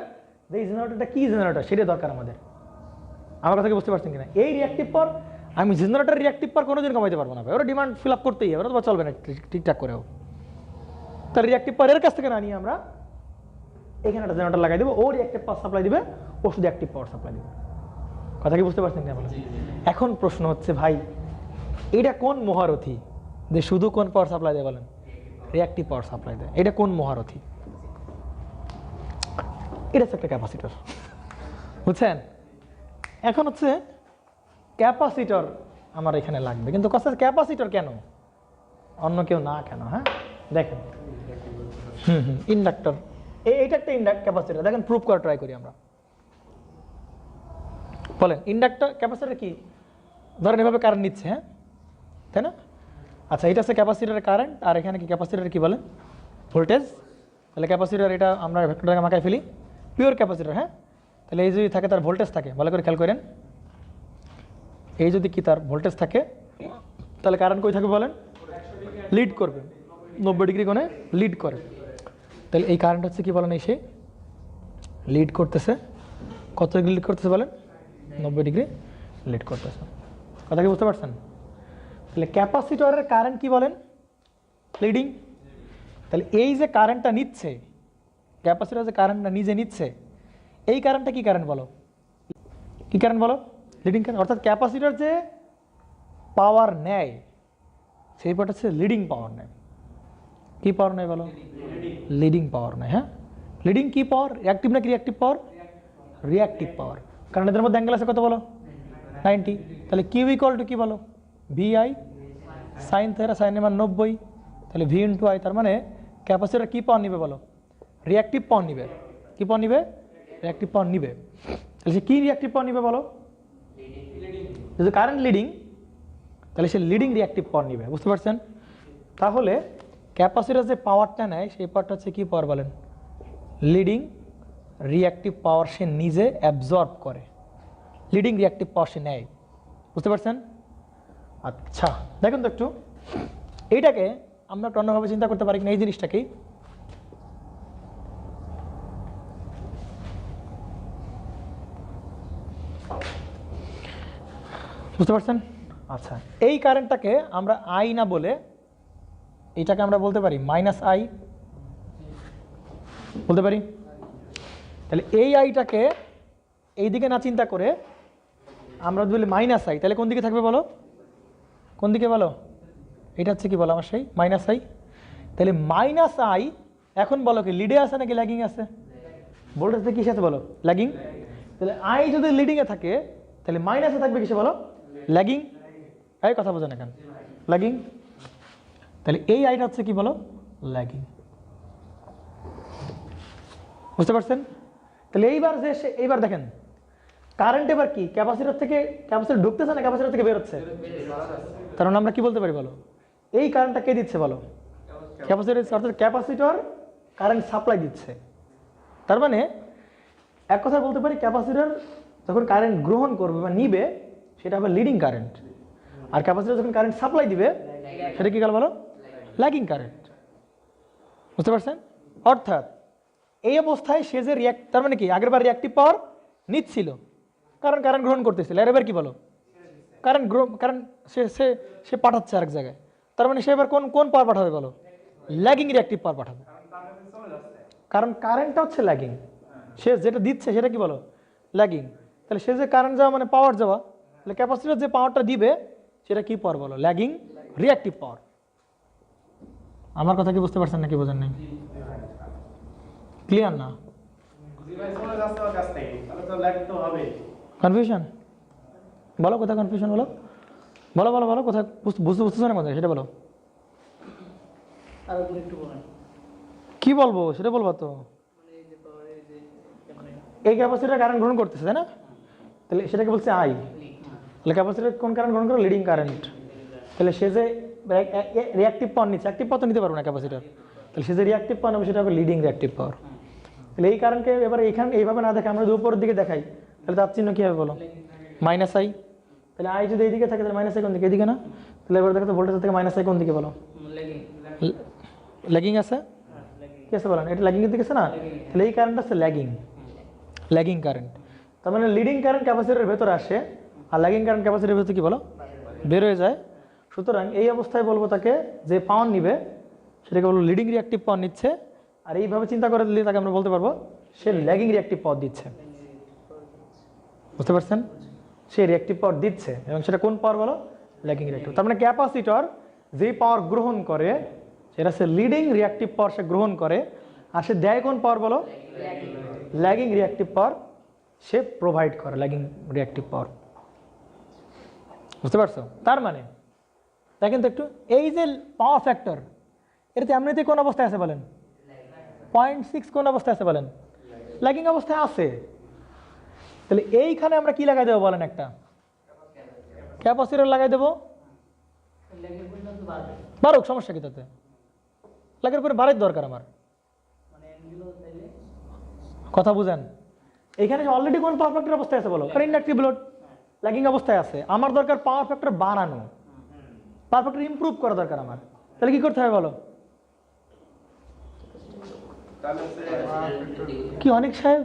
যে এই জেনারেটরটা কি জেনারেটর, সেটাই দরকার আমাদের। আমার কথা কি বুঝতে পারছেন কিনা? এই রিঅ্যাক্টিভ পাওয়ার, আমি জেনারেটর রিঅ্যাক্টিভ পাওয়ার কোনোদিন কমাইতে পারবো না ভাই, ওরা ডিমান্ড ফিল আপ করতেই হবে, ওরা তো চলবে না ঠিকঠাক করেও। তার রিঅ্যাক্টিভ পাওয়ার কাছ থেকে না নিয়ে আমরা এখানে একটা জেনারেটর লাগাই দেবো, ও রিঅ্যাক্টিভ পাওয়ার সাপ্লাই দিবে, ও শুধু অ্যাক্টিভ পাওয়ার সাপ্লাই দিবে। কথা কি বুঝতে পারছেন কিনা? এখন প্রশ্ন হচ্ছে ভাই, এটা কোন মহারথী যে শুধু কোন পাওয়ার সাপ্লাই দেয় বলেন? রিঅ্যাক্টিভ পাওয়ার সাপ্লাই দেয়। এটা কোন মহারথী? এটা হচ্ছে একটা ক্যাপাসিটর, বুঝছেন? এখন হচ্ছে ক্যাপাসিটর আমার এখানে লাগবে, কিন্তু কথা ক্যাপাসিটর কেন, অন্য কেউ না কেন? হ্যাঁ দেখেন, ইন্ডাক্টর, এইটা একটা ক্যাপাসিটর, দেখেন প্রুফ করা ট্রাই করি আমরা। বলেন ইন্ডাক্টর ক্যাপাসিটর কি? ধরেন এভাবে কারেন্ট নিচ্ছে, হ্যাঁ তাই না? আচ্ছা, এটা হচ্ছে ক্যাপাসিটরের কারেন্ট, আর এখানে কি ক্যাপাসিটর কি বলেন? ভোল্টেজ। তাহলে ক্যাপাসিটর এটা আমরা ভেক্টরটাকে মাখায় ফেলি, পিওর ক্যাপাসিটর। হ্যাঁ, তাহলে এই যদি থাকে তার ভোল্টেজ থাকে, ভালো করে খেয়াল করেন, এই যদি কি তার ভোল্টেজ থাকে, তাহলে কারেন্ট কই থাকবে বলেন? লিড করবে, 90 ডিগ্রি কোণে লিড করে। তাহলে এই কারেন্ট হচ্ছে কি বলেন? এসে লিড করতেছে, কত ডিগ্রি লিড করতেছে বলেন? 90 ডিগ্রি লিড করতেছে। কথা কি বুঝতে পারছেন? তাহলে ক্যাপাসিটরের কারেন্ট কি বলেন? লিডিং। তাহলে এই যে কারেন্টটা নিচ্ছে, ক্যাপাসিটর যে কারেন্টটা নিজে নিচ্ছে, এই কারেন্টটা কি কারেন্ট বলো? কি কারেন্ট বলো? Leading current. অর্থাৎ ক্যাপাসিটর যে পাওয়ার নেয়, সেই পাওয়ারটা হচ্ছে লিডিং পাওয়ার নেয়। কি পাওয়ার নেয় বলো? লিডিং পাওয়ার নেয়। হ্যাঁ, লিডিং কি পাওয়ার? রিঅ্যাক্টিভ নাকি রিঅ্যাক্টিভ পাওয়ার? রিঅ্যাক্টিভ পাওয়ার, কারণ এদের মধ্যে অ্যাঙ্গেল আছে কত বলো? 90। তাহলে কিউ ইকুয়াল টু কি বলো? VI সাইন থেরা, সাইনের মান 90, তাহলে V ইন্টু I। তার মানে ক্যাপাসিটর কি পাওয়ার নিবে বলো? রিঅ্যাক্টিভ পাওয়ার নিবে। কি পাওয়ার নিবে? রিঅ্যাক্টিভ পাওয়ার নিবে। তাহলে সে কি রিঅ্যাক্টিভ পাওয়ার নিবে বলো? যদি কারেন্ট লিডিং, তাহলে সে লিডিং রিঅ্যাক্টিভ পাওয়ার নিবে। বুঝতে পারছেন? তাহলে ক্যাপাসিটর যে পাওয়ারটা নেয়, সেই পাওয়ারটা হচ্ছে কি পাওয়ার বলেন? লিডিং রিঅ্যাক্টিভ পাওয়ার সে নিজে অ্যাবজর্ব করে, লিডিং রিঅ্যাক্টিভ পাওয়ার সে নেয়। বুঝতে পারছেন? আচ্ছা দেখুন তো একটু, এইটাকে আমরা একটু অন্যভাবে চিন্তা করতে পারি কিনা এই জিনিসটাকেই। বুঝতে পারছেন? আচ্ছা, এই কারেন্টটাকে আমরা আই না বলে এটাকে আমরা বলতে পারি -I বলতে পারি। তাহলে এই আইটাকে এই দিকে না চিন্তা করে আমরা যদি বলি -I, তাহলে কোন দিকে থাকবে বলো? কোন দিকে বলো? এটা হচ্ছে কি বলো আমার সেই -I। তাহলে -I এখন বলো কি লিডে আছে নাকি ল্যাগিং আছে? ভোল্টেজটা কিসে আছে বলো? ল্যাগিং। তাহলে আই যদি লিডিংয়ে থাকে, তাহলে মাইনাসে থাকবে কিসে বলো? ল্যাগিং। এই কথা বোঝেন এখন, ল্যাগিং। তাহলে এই আইটা হচ্ছে কি বলো? ল্যাগিং। বুঝতে পারছেন? তাহলে এইবার দেখেন কারেন্ট এবার কি ক্যাপাসিটর থেকে, ক্যাপাসিটর ঢুকতেছে না ক্যাপাসিটর থেকে বের হচ্ছে? কারণ আমরা কি বলতে পারি বলো? এই কারেন্টটা কে দিচ্ছে বলো? ক্যাপাসিটর। অর্থাৎ ক্যাপাসিটর কারেন্ট সাপ্লাই দিচ্ছে। তার মানে এক কথা বলতে পারি, ক্যাপাসিটর যখন কারেন্ট গ্রহণ করবে বা নিবে, সেটা হবে লিডিং কারেন্ট, আর ক্যাপাসিটর যখন কারেন্ট সাপ্লাই দিবে, সেটা কি গেল বলো? Lagging current. বুঝতে পারছেন? অর্থাৎ এই অবস্থায় সে যে তার মানে কি আগেরবার রিঅ্যাক্টিভ পাওয়ার নিচ্ছিল, কারণ কারেন্ট গ্রহণ করতেছিল, আর এবার কি বলো? কারেন্ট সে পাঠাচ্ছে আরেক জায়গায়। তার মানে সে এবার কোন পাওয়ার পাঠাবে বলো? ল্যাগিং রিঅ্যাক্টিভ পাওয়ার পাঠাবে, কারণ কারেন্টটা হচ্ছে ল্যাগিং। সে যেটা দিচ্ছে সেটা কি বলো? ল্যাগিং। তাহলে সে যে কারেন্ট যাওয়া মানে পাওয়ার যাওয়া, তাহলে ক্যাপাসিটর যে পাওয়ারটা দিবে সেটা কি পাওয়ার বলো? ল্যাগিং রিঅ্যাক্টিভ পাওয়ার। আমার কথা কি বুঝতে পারছেন নাকি বোঝেন নাই? ক্লিয়ার না? কনফিউশন বলো, কোথায় কনফিউশন বলো? বলো বলো বলো, কোথায় বুঝতেছো না কোথায় সেটা বলো। কি বলবো সেটা বলবো তো। এই ক্যাপাসিটর কারেন্ট গ্রহণ করতেছে তাই না, তাহলে সেটাকে বলছে আই। তাহলে ক্যাপাসিটর কোন কারেন্ট গ্রহণ করে? Leading current. তাহলে সে যে রিঅ্যাক্টিভ পাওয়ার নিচ্ছে, অ্যাক্টিভ পাওয়ার তো নিতে পারবো না ক্যাপাসিটর, তাহলে সে যে রিঅ্যাক্টিভ পাওয়ার নেবে সেটা হবে লিডিং রিঅ্যাক্টিভ পাওয়ার। তাহলে এই কারেন্টকে এবার এখানে এইভাবে না দেখে আমরা যদি উপরের দিকে দেখাই তাহলে তার চিহ্ন কী হবে বলো? Minus I. তাহলে আই যদি এইদিকে থাকে তাহলে মাইনাস আই কোন দিকে? এদিকে না? তাহলে এবার দেখো তো ভোল্টেজ থেকে মাইনাস আই কোন দিকে বলো? ল্যাগিং আছে, কি আছে বলেন? এটা ল্যাগিং এর দিকে আছে না? তাহলে এই কারেন্ট আছে ল্যাগিং, ল্যাগিং কারেন্ট। তার মানে লিডিং কারেন্ট ক্যাপাসিটরের ভেতরে আসে আর ল্যাগিং কারেন্ট ক্যাপাসিটরের ভেতরে কি বলো? বের হয়ে যায়। সুতরাং এই অবস্থায় বলবো তাকে যে পাওয়ার নিবে সেটাকে বলবো লিডিং রিঅ্যাক্টিভ পাওয়ার নিচ্ছে, আর এইভাবে চিন্তা করে দিলে তাকে আমরা বলতে পারবো সে ল্যাগিং রিঅ্যাক্টিভ পাওয়ার দিচ্ছে। বুঝতে পারছেন? সে রিঅ্যাক্টিভ পাওয়ার দিচ্ছে এবং সেটা কোন পাওয়ার বলো? Lagging reactive. তার মানে ক্যাপাসিটর যেই পাওয়ার গ্রহণ করে সেটা সে লিডিং রিঅ্যাক্টিভ পাওয়ার সে গ্রহণ করে, আর সে দেয় কোন পাওয়ার বলো? ল্যাগিং রিঅ্যাক্টিভ পাওয়ার সে প্রোভাইড করে, ল্যাগিং রিঅ্যাক্টিভ পাওয়ার। বুঝতে পারছো? তার মানে দেখেন তো একটু, এই যে পাওয়ার ফ্যাক্টর এটাতে এমনিতে কোন অবস্থায় আছে বলেন? 0.6 কোন অবস্থায় আছে বলেন? ল্যাগিং অবস্থায় আছে। তাহলে এইখানে আমরা কি লাগাই দেবো বলেন? একটা ক্যাপাসিটর লাগাই দেবো, বারুক, সমস্যা কি তাতে? লাগের পরে বাড়ার দরকার আমার, কথা বুঝেন? এখানে অলরেডি কোন পাওয়ার ফ্যাক্টর অবস্থায় আছে বলো? কারণ ইন্ডাকটিভ লোড ল্যাগিং অবস্থায় আছে, আমার দরকার পাওয়ার ফ্যাক্টর বাড়ানো, পাওয়ার ফ্যাক্টর ইমপ্রুভ করা দরকার আমার। তাহলে কি করতে হবে বলো? কি অনেক সাহেব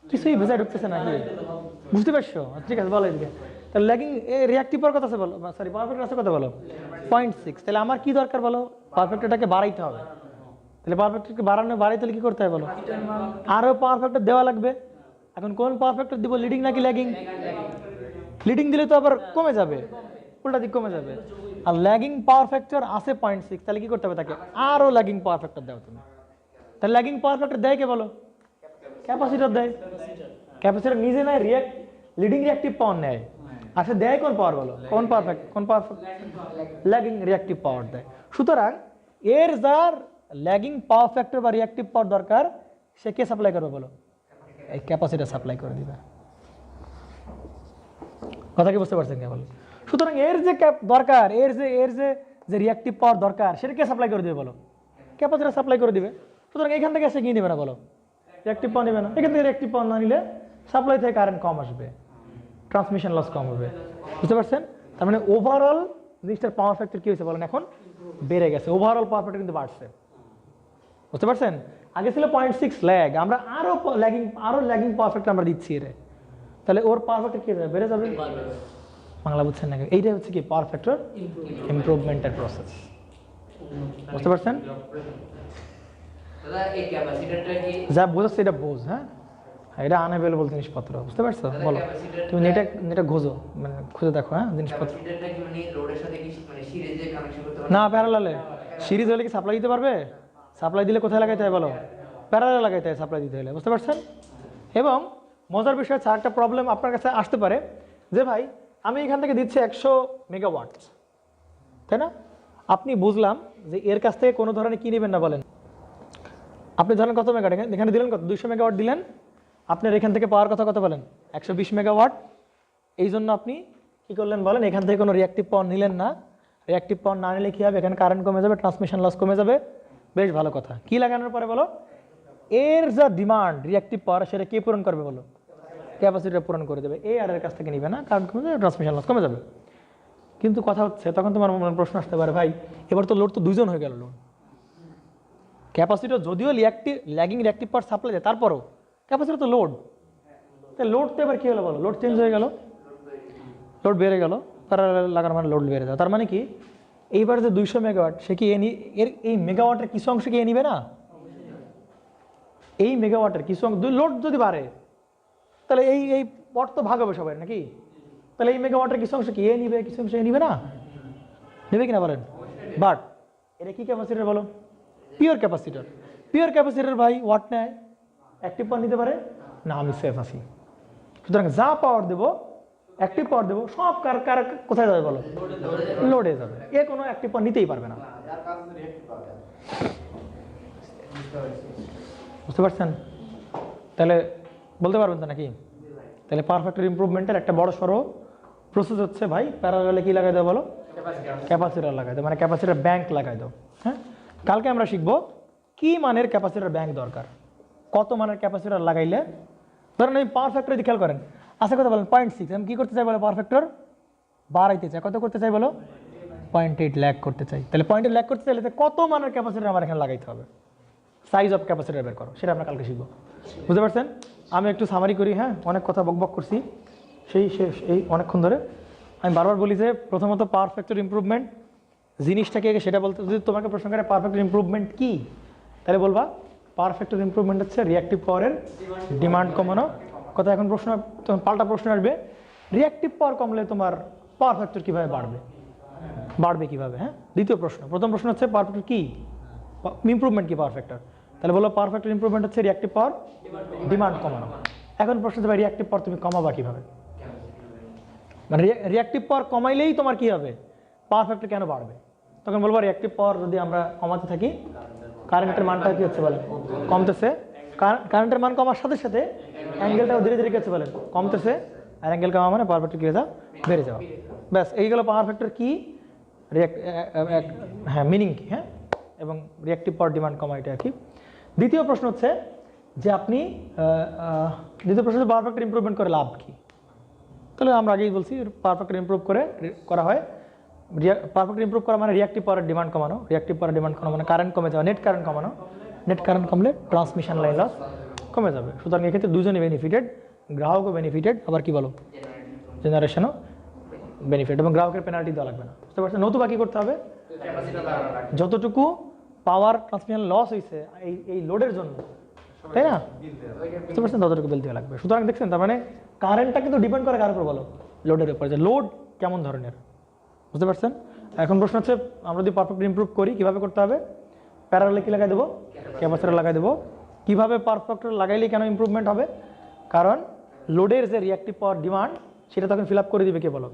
কিছুই ভেজায় ঢুকতেছে নাকি? বুঝতে পারছো? ঠিক আছে, বলো এদিকে। তাহলে ল্যাগিং রিঅ্যাক্টিভ পাওয়ার কথা আছে বলো, সরি পাওয়ার ফ্যাক্টর আছে কথা বলো? 0.6। তাহলে আমার কি দরকার বলো? পাওয়ার ফ্যাক্টরটাকে বাড়াইতে হবে। তাহলে পাওয়ার ফ্যাক্টরকে বাড়াই তাহলে কি করতে হবে বলো? আরও পাওয়ার ফ্যাক্টর দেওয়া লাগবে। এখন কোন পাওয়ার ফ্যাক্টর দিব, লিডিং নাকি ল্যাগিং? লিডিং দিলে তো আবার কমে যাবে, উল্টা দিক কমে যাবে। আর ল্যাগিং পাওয়ার ফ্যাক্টর আছে 0.6, তাহলে কি করতে হবে? তাকে আরও ল্যাগিং পাওয়ার ফ্যাক্টর দাও তুমি। তাহলে ল্যাগিং পাওয়ার ফ্যাক্টর দেয় কে বলো? ক্যাপাসিটর দেয়। ক্যাপাসিটর নিজে নেয় লিডিং রিঅ্যাক্টিভ পাওয়ার নেয়, আর সে দেয় কোন পাওয়ার বলো? কোন পাওয়ার ফ্যাক্টর? কোন পাওয়ার? ল্যাগিং রিঅ্যাক্টিভ পাওয়ার দেয়। সুতরাং এর যার ল্যাগিং পাওয়ার ফ্যাক্টর বা রিঅ্যাক্টিভ পাওয়ার দরকার সে কে সাপ্লাই করবে বলো? এই ক্যাপাসিটর সাপ্লাই করে দিবে। কথা কি বুঝতে পারছেন কেবল? সুতরাং এর যে দরকার, এর যে রিঅ্যাক্টিভ পাওয়ার দরকার সেটা কে সাপ্লাই করে দিবে বলো? ক্যাপাসিটর সাপ্লাই করে দিবে। সুতরাং এখান থেকে সে কি নেবে না বলো? রিঅ্যাক্টিভ পাওয়ার নেবে না। এখান থেকে রিঅ্যাক্টিভ পাওয়ার না নিলে সাপ্লাই থেকে কারেন্ট কম আসবে, ট্রান্সমিশন লস কম হবে। বুঝতে পারছেন? তার মানে ওভারঅল জিনিসটার পাওয়ার ফ্যাক্টর কি হয়েছে বলেন? এখন বেড়ে গেছে, ওভারঅল পাওয়ার ফ্যাক্টর কিন্তু বাড়ছে। বুঝতে পারছেন? আগে ছিল 0.6 ল্যাগ, আমরা আরো ল্যাগিং পাওয়ার ফ্যাক্টর আমরা দিচ্ছি এর, তাহলে ওর পাওয়ার ফ্যাক্টর কি হবে? বেড়ে যাবে। বাংলা বুঝছেন নাকি? এইটাই হচ্ছে কি পাওয়ার ফ্যাক্টর ইমপ্রুভমেন্টের প্রসেস। বুঝতে পারছেন? যা বোঝাচ্ছে এটা বোঝ, হ্যাঁ এটা আনঅ্যাভেলেবল জিনিসপত্র। বুঝতে পারছো? বলো তুমি নেটে খোঁজো, মানে খুঁজে দেখো হ্যাঁ জিনিসপত্র। না প্যারালালে সিরিজ হলে কি সাপ্লাই দিতে পারবে? সাপ্লাই দিলে কোথায় লাগাইতে হয় বলো? প্যারালালে লাগাইতে হয় সাপ্লাই দিতে হলে। বুঝতে পারছেন? এবং মজার বিষয় হচ্ছে একটা প্রবলেম আপনার কাছে আসতে পারে যে ভাই আমি এখান থেকে দিচ্ছি 100 মেগাওয়াট, তাই না? আপনি বুঝলাম যে এর কাছ থেকে কোনো ধরনের কি নেবেন না বলেন? আপনি ধরেন কত মেগাওয়াট এখানে দিলেন, কত 200 মেগাওয়াট দিলেন, আপনার এখান থেকে পাওয়ার কথা কত বলেন? 120 মেগাওয়াট। এই জন্য আপনি কি করলেন বলেন? এখান থেকে কোনো রিঅ্যাক্টিভ পাওয়ার নিলেন না। রিঅ্যাক্টিভ পাওয়ার না নিলে কী হবে? এখানে কারেন্ট কমে যাবে, ট্রান্সমিশন লস কমে যাবে। বেশ ভালো কথা। কি লাগানোর পরে বলো? এর যা ডিমান্ড রিঅ্যাক্টিভ পাওয়ার সেটা কে পূরণ করবে বলো? ক্যাপাসিটর পূরণ করে দেবে। এ আর এর কাছ থেকে নিবে না, কারেন্ট কমে যাবে, ট্রান্সমিশন লস কমে যাবে। কিন্তু কথা হচ্ছে তখন তোমার মনে প্রশ্ন আসতে পারে, ভাই এবার তো লোড তো দুইজন হয়ে গেল। লোড ক্যাপাসিটর যদিও ল্যাগিং রিঅ্যাক্টিভ পাওয়ার সাপ্লাই দেয়, তারপরও ক্যাপাসিটর তো লোড, তাই লোড তো এবার কী হলো বলো? লোড চেঞ্জ হয়ে গেল, লোড বেড়ে গেল, প্যারালাল লাগানো মানে লোড বেড়ে যায়। তার মানে কি এইবার যে 200 মেগাওয়াট সে কি এর এই মেগাওয়াটের কিছু অংশ কি নিবে না? এই মেগাওয়াটের কিছু অংশ লোড যদি বাড়ে তাহলে এই পট তো ভাগ হবে সবাই নাকি? তাহলে এই মেগাওয়াটের কিছু অংশ কি নিবে, কিছু অংশ নিবে না? নেবে কিনা বলেন? বাট এটা কি ক্যাপাসিটর বলো? Pure capacitor. পিওর ক্যাপাসিটর ভাই ওয়াট নেয়, অ্যাক্টিভ পাওয়ার নিতে পারে না, আমি সেফ আছি। সুতরাং যা পাওয়ার দেবো, অ্যাক্টিভ পাওয়ার দেবো, সব কার কোথায় যাবে বলো? লোডে যাবে। এ কোনো অ্যাক্টিভ পাওয়ার নিতেই পারবে না। বুঝতে পারছেন? তাহলে বলতে পারবেন তো নাকি? তাহলে পাওয়ার ফ্যাক্টর ইমপ্রুভমেন্টের একটা বড় সড়ো প্রসেস হচ্ছে ভাই প্যারালালে কি লাগাই দাও বলো? ক্যাপাসিটর লাগাই দাও, মানে ক্যাপাসিটর ব্যাংক লাগাই দাও। হ্যাঁ, কালকে আমরা শিখবো কি মানের ক্যাপাসিটর ব্যাংক দরকার, কত মানের ক্যাপাসিটর লাগাইলে। ধরেন এই পাওয়ার ফ্যাক্টর যদি খেয়াল করেন, আচ্ছা কথা বলেন 0.6 আমি কি করতে চাই বলো? পাওয়ার ফ্যাক্টর বাড়াইতে চাই। কত করতে চাই বলো? 0.8 ল্যাক করতে চাই। তাহলে 0.8 ল্যাক করতে চাইলে কত মানের ক্যাপাসিটর আমার এখানে লাগাইতে হবে? সাইজ অফ ক্যাপাসিটর বের করো, সেটা আমরা কালকে শিখবো। বুঝতে পারছেন? আমি একটু সামারি করি। হ্যাঁ, অনেক কথা বকবক করছি এই অনেকক্ষণ ধরে। আমি বারবার বলি যে প্রথমত পাওয়ার ফ্যাক্টর ইমপ্রুভমেন্ট জিনিসটা কি সেটা বলতে, যদি তোমাকে প্রশ্ন করে পাওয়ার ফ্যাক্টর ইমপ্রুভমেন্ট কি, তাহলে বলবা পাওয়ার ফ্যাক্টর ইমপ্রুভমেন্ট হচ্ছে রিঅ্যাক্টিভ পাওয়ারের ডিমান্ড কমানো। কথা এখন প্রশ্ন, তোমার পাল্টা প্রশ্ন আসবে, রিঅ্যাক্টিভ পাওয়ার কমলে তোমার পাওয়ার ফ্যাক্টর কীভাবে বাড়বে কীভাবে? হ্যাঁ, দ্বিতীয় প্রশ্ন। প্রথম প্রশ্ন হচ্ছে পাওয়ার ফ্যাক্টর কী, ইমপ্রুভমেন্ট কি পাওয়ার ফ্যাক্টর? তাহলে বলো পাওয়ার ফ্যাক্টর ইমপ্রুভমেন্ট হচ্ছে রিঅ্যাক্টিভ পাওয়ার ডিমান্ড কমানো। এখন প্রশ্ন হচ্ছে ভাই রিঅ্যাক্টিভ পাওয়ার তুমি কমাবা কীভাবে? মানে রিঅ্যাক্টিভ পাওয়ার কমাইলেই তোমার কি হবে, পাওয়ার ফ্যাক্টর কেন বাড়বে? তখন বলবো রিঅ্যাক্টিভ পাওয়ার যদি আমরা কমাতে থাকি, কারেন্টের মানটা কি হচ্ছে বলেন? কমতেছে। কারেন্টের মান কমার সাথে সাথে অ্যাঙ্গেলটাও ধীরে ধীরে কি হচ্ছে বলেন? কমতেছে। আর অ্যাঙ্গেল কমা মানে পাওয়ার ফ্যাক্টর কি হয়ে যাও? বেড়ে যাওয়া। ব্যাস, এইগুলো পাওয়ার ফ্যাক্টর কি, হ্যাঁ মিনিং কি, হ্যাঁ, এবং রিঅ্যাক্টিভ পাওয়ার ডিমান্ড কমা, এটা কি। দ্বিতীয় প্রশ্ন হচ্ছে যে আপনি দ্বিতীয় প্রশ্ন হচ্ছে পাওয়ার ফ্যাক্টর ইমপ্রুভমেন্ট করে লাভ কি? তাহলে আমরা আগেই বলছি পাওয়ার ফ্যাক্টর ইমপ্রুভ করা হয়। পাওয়ার ফ্যাক্টর ইমপ্রুভ করা মানে রিঅ্যাক্টিভ পাওয়ারের ডিমান্ড কমানো। রিঅ্যাক্টিভ পাওয়ার ডিমান্ড কমানো মানে কারেন্ট কমে যাওয়া, নেট কারেন্ট কমানো। নেট কারেন্ট কমলে ট্রান্সমিশন লাইন লস কমে যাবে। সুতরাং এক্ষেত্রে দুজনই বেনিফিটেড, গ্রাহকও বেনিফিটেড, আবার কি বলো জেনারেশনও বেনিফিট, এবং গ্রাহকের পেনাল্টি দেওয়া লাগবে না। বুঝতে পারছেন? নতুবা কী করতে হবে, যতটুকু পাওয়ার ট্রান্সমিশন লস হয়েছে এই লোডের জন্য, তাই না? বুঝতে পারছেন? ততটুকু বিল দেওয়া লাগবে। সুতরাং দেখছেন, তার মানে কারেন্টটা কিন্তু ডিপেন্ড করে কার উপর বলো? লোডের উপর, যে লোড কেমন ধরনের। বুঝতে পারছেন? এখন প্রশ্ন হচ্ছে আমরা যদি পাওয়ার ফ্যাক্টর ইমপ্রুভ করি, কীভাবে করতে হবে? প্যারালালে কি লাগাই দেবো? ক্যাপাসিটর লাগাই দেবো। কীভাবে পাওয়ার ফ্যাক্টর লাগাইলে কেন ইমপ্রুভমেন্ট হবে? কারণ লোডের যে রিঅ্যাক্টিভ পাওয়ার ডিমান্ড সেটা তখন ফিল আপ করে দিবে কে বলো?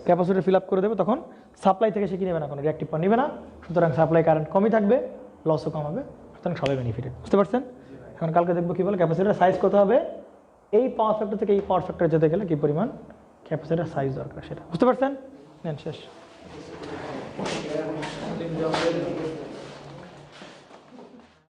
ক্যাপাসিটর ফিল আপ করে দেবে, তখন সাপ্লাই থেকে সে কি নেবে না, কোনো রিঅ্যাক্টিভ পাওয়ার নেবে না। সুতরাং সাপ্লাই কারেন্ট কমই থাকবে, লসও কম হবে, সুতরাং সবাই বেনিফিটেড। বুঝতে পারছেন? এখন কালকে দেখবো কী বলে ক্যাপাসিটরের সাইজ কত হবে, এই পাওয়ার ফ্যাক্টর থেকে এই পাওয়ার ফ্যাক্টরে যেতে গেলে কী পরিমাণ ক্যাপাসিটরের সাইজ দরকার সেটা। বুঝতে পারছেন? নেন শেষ।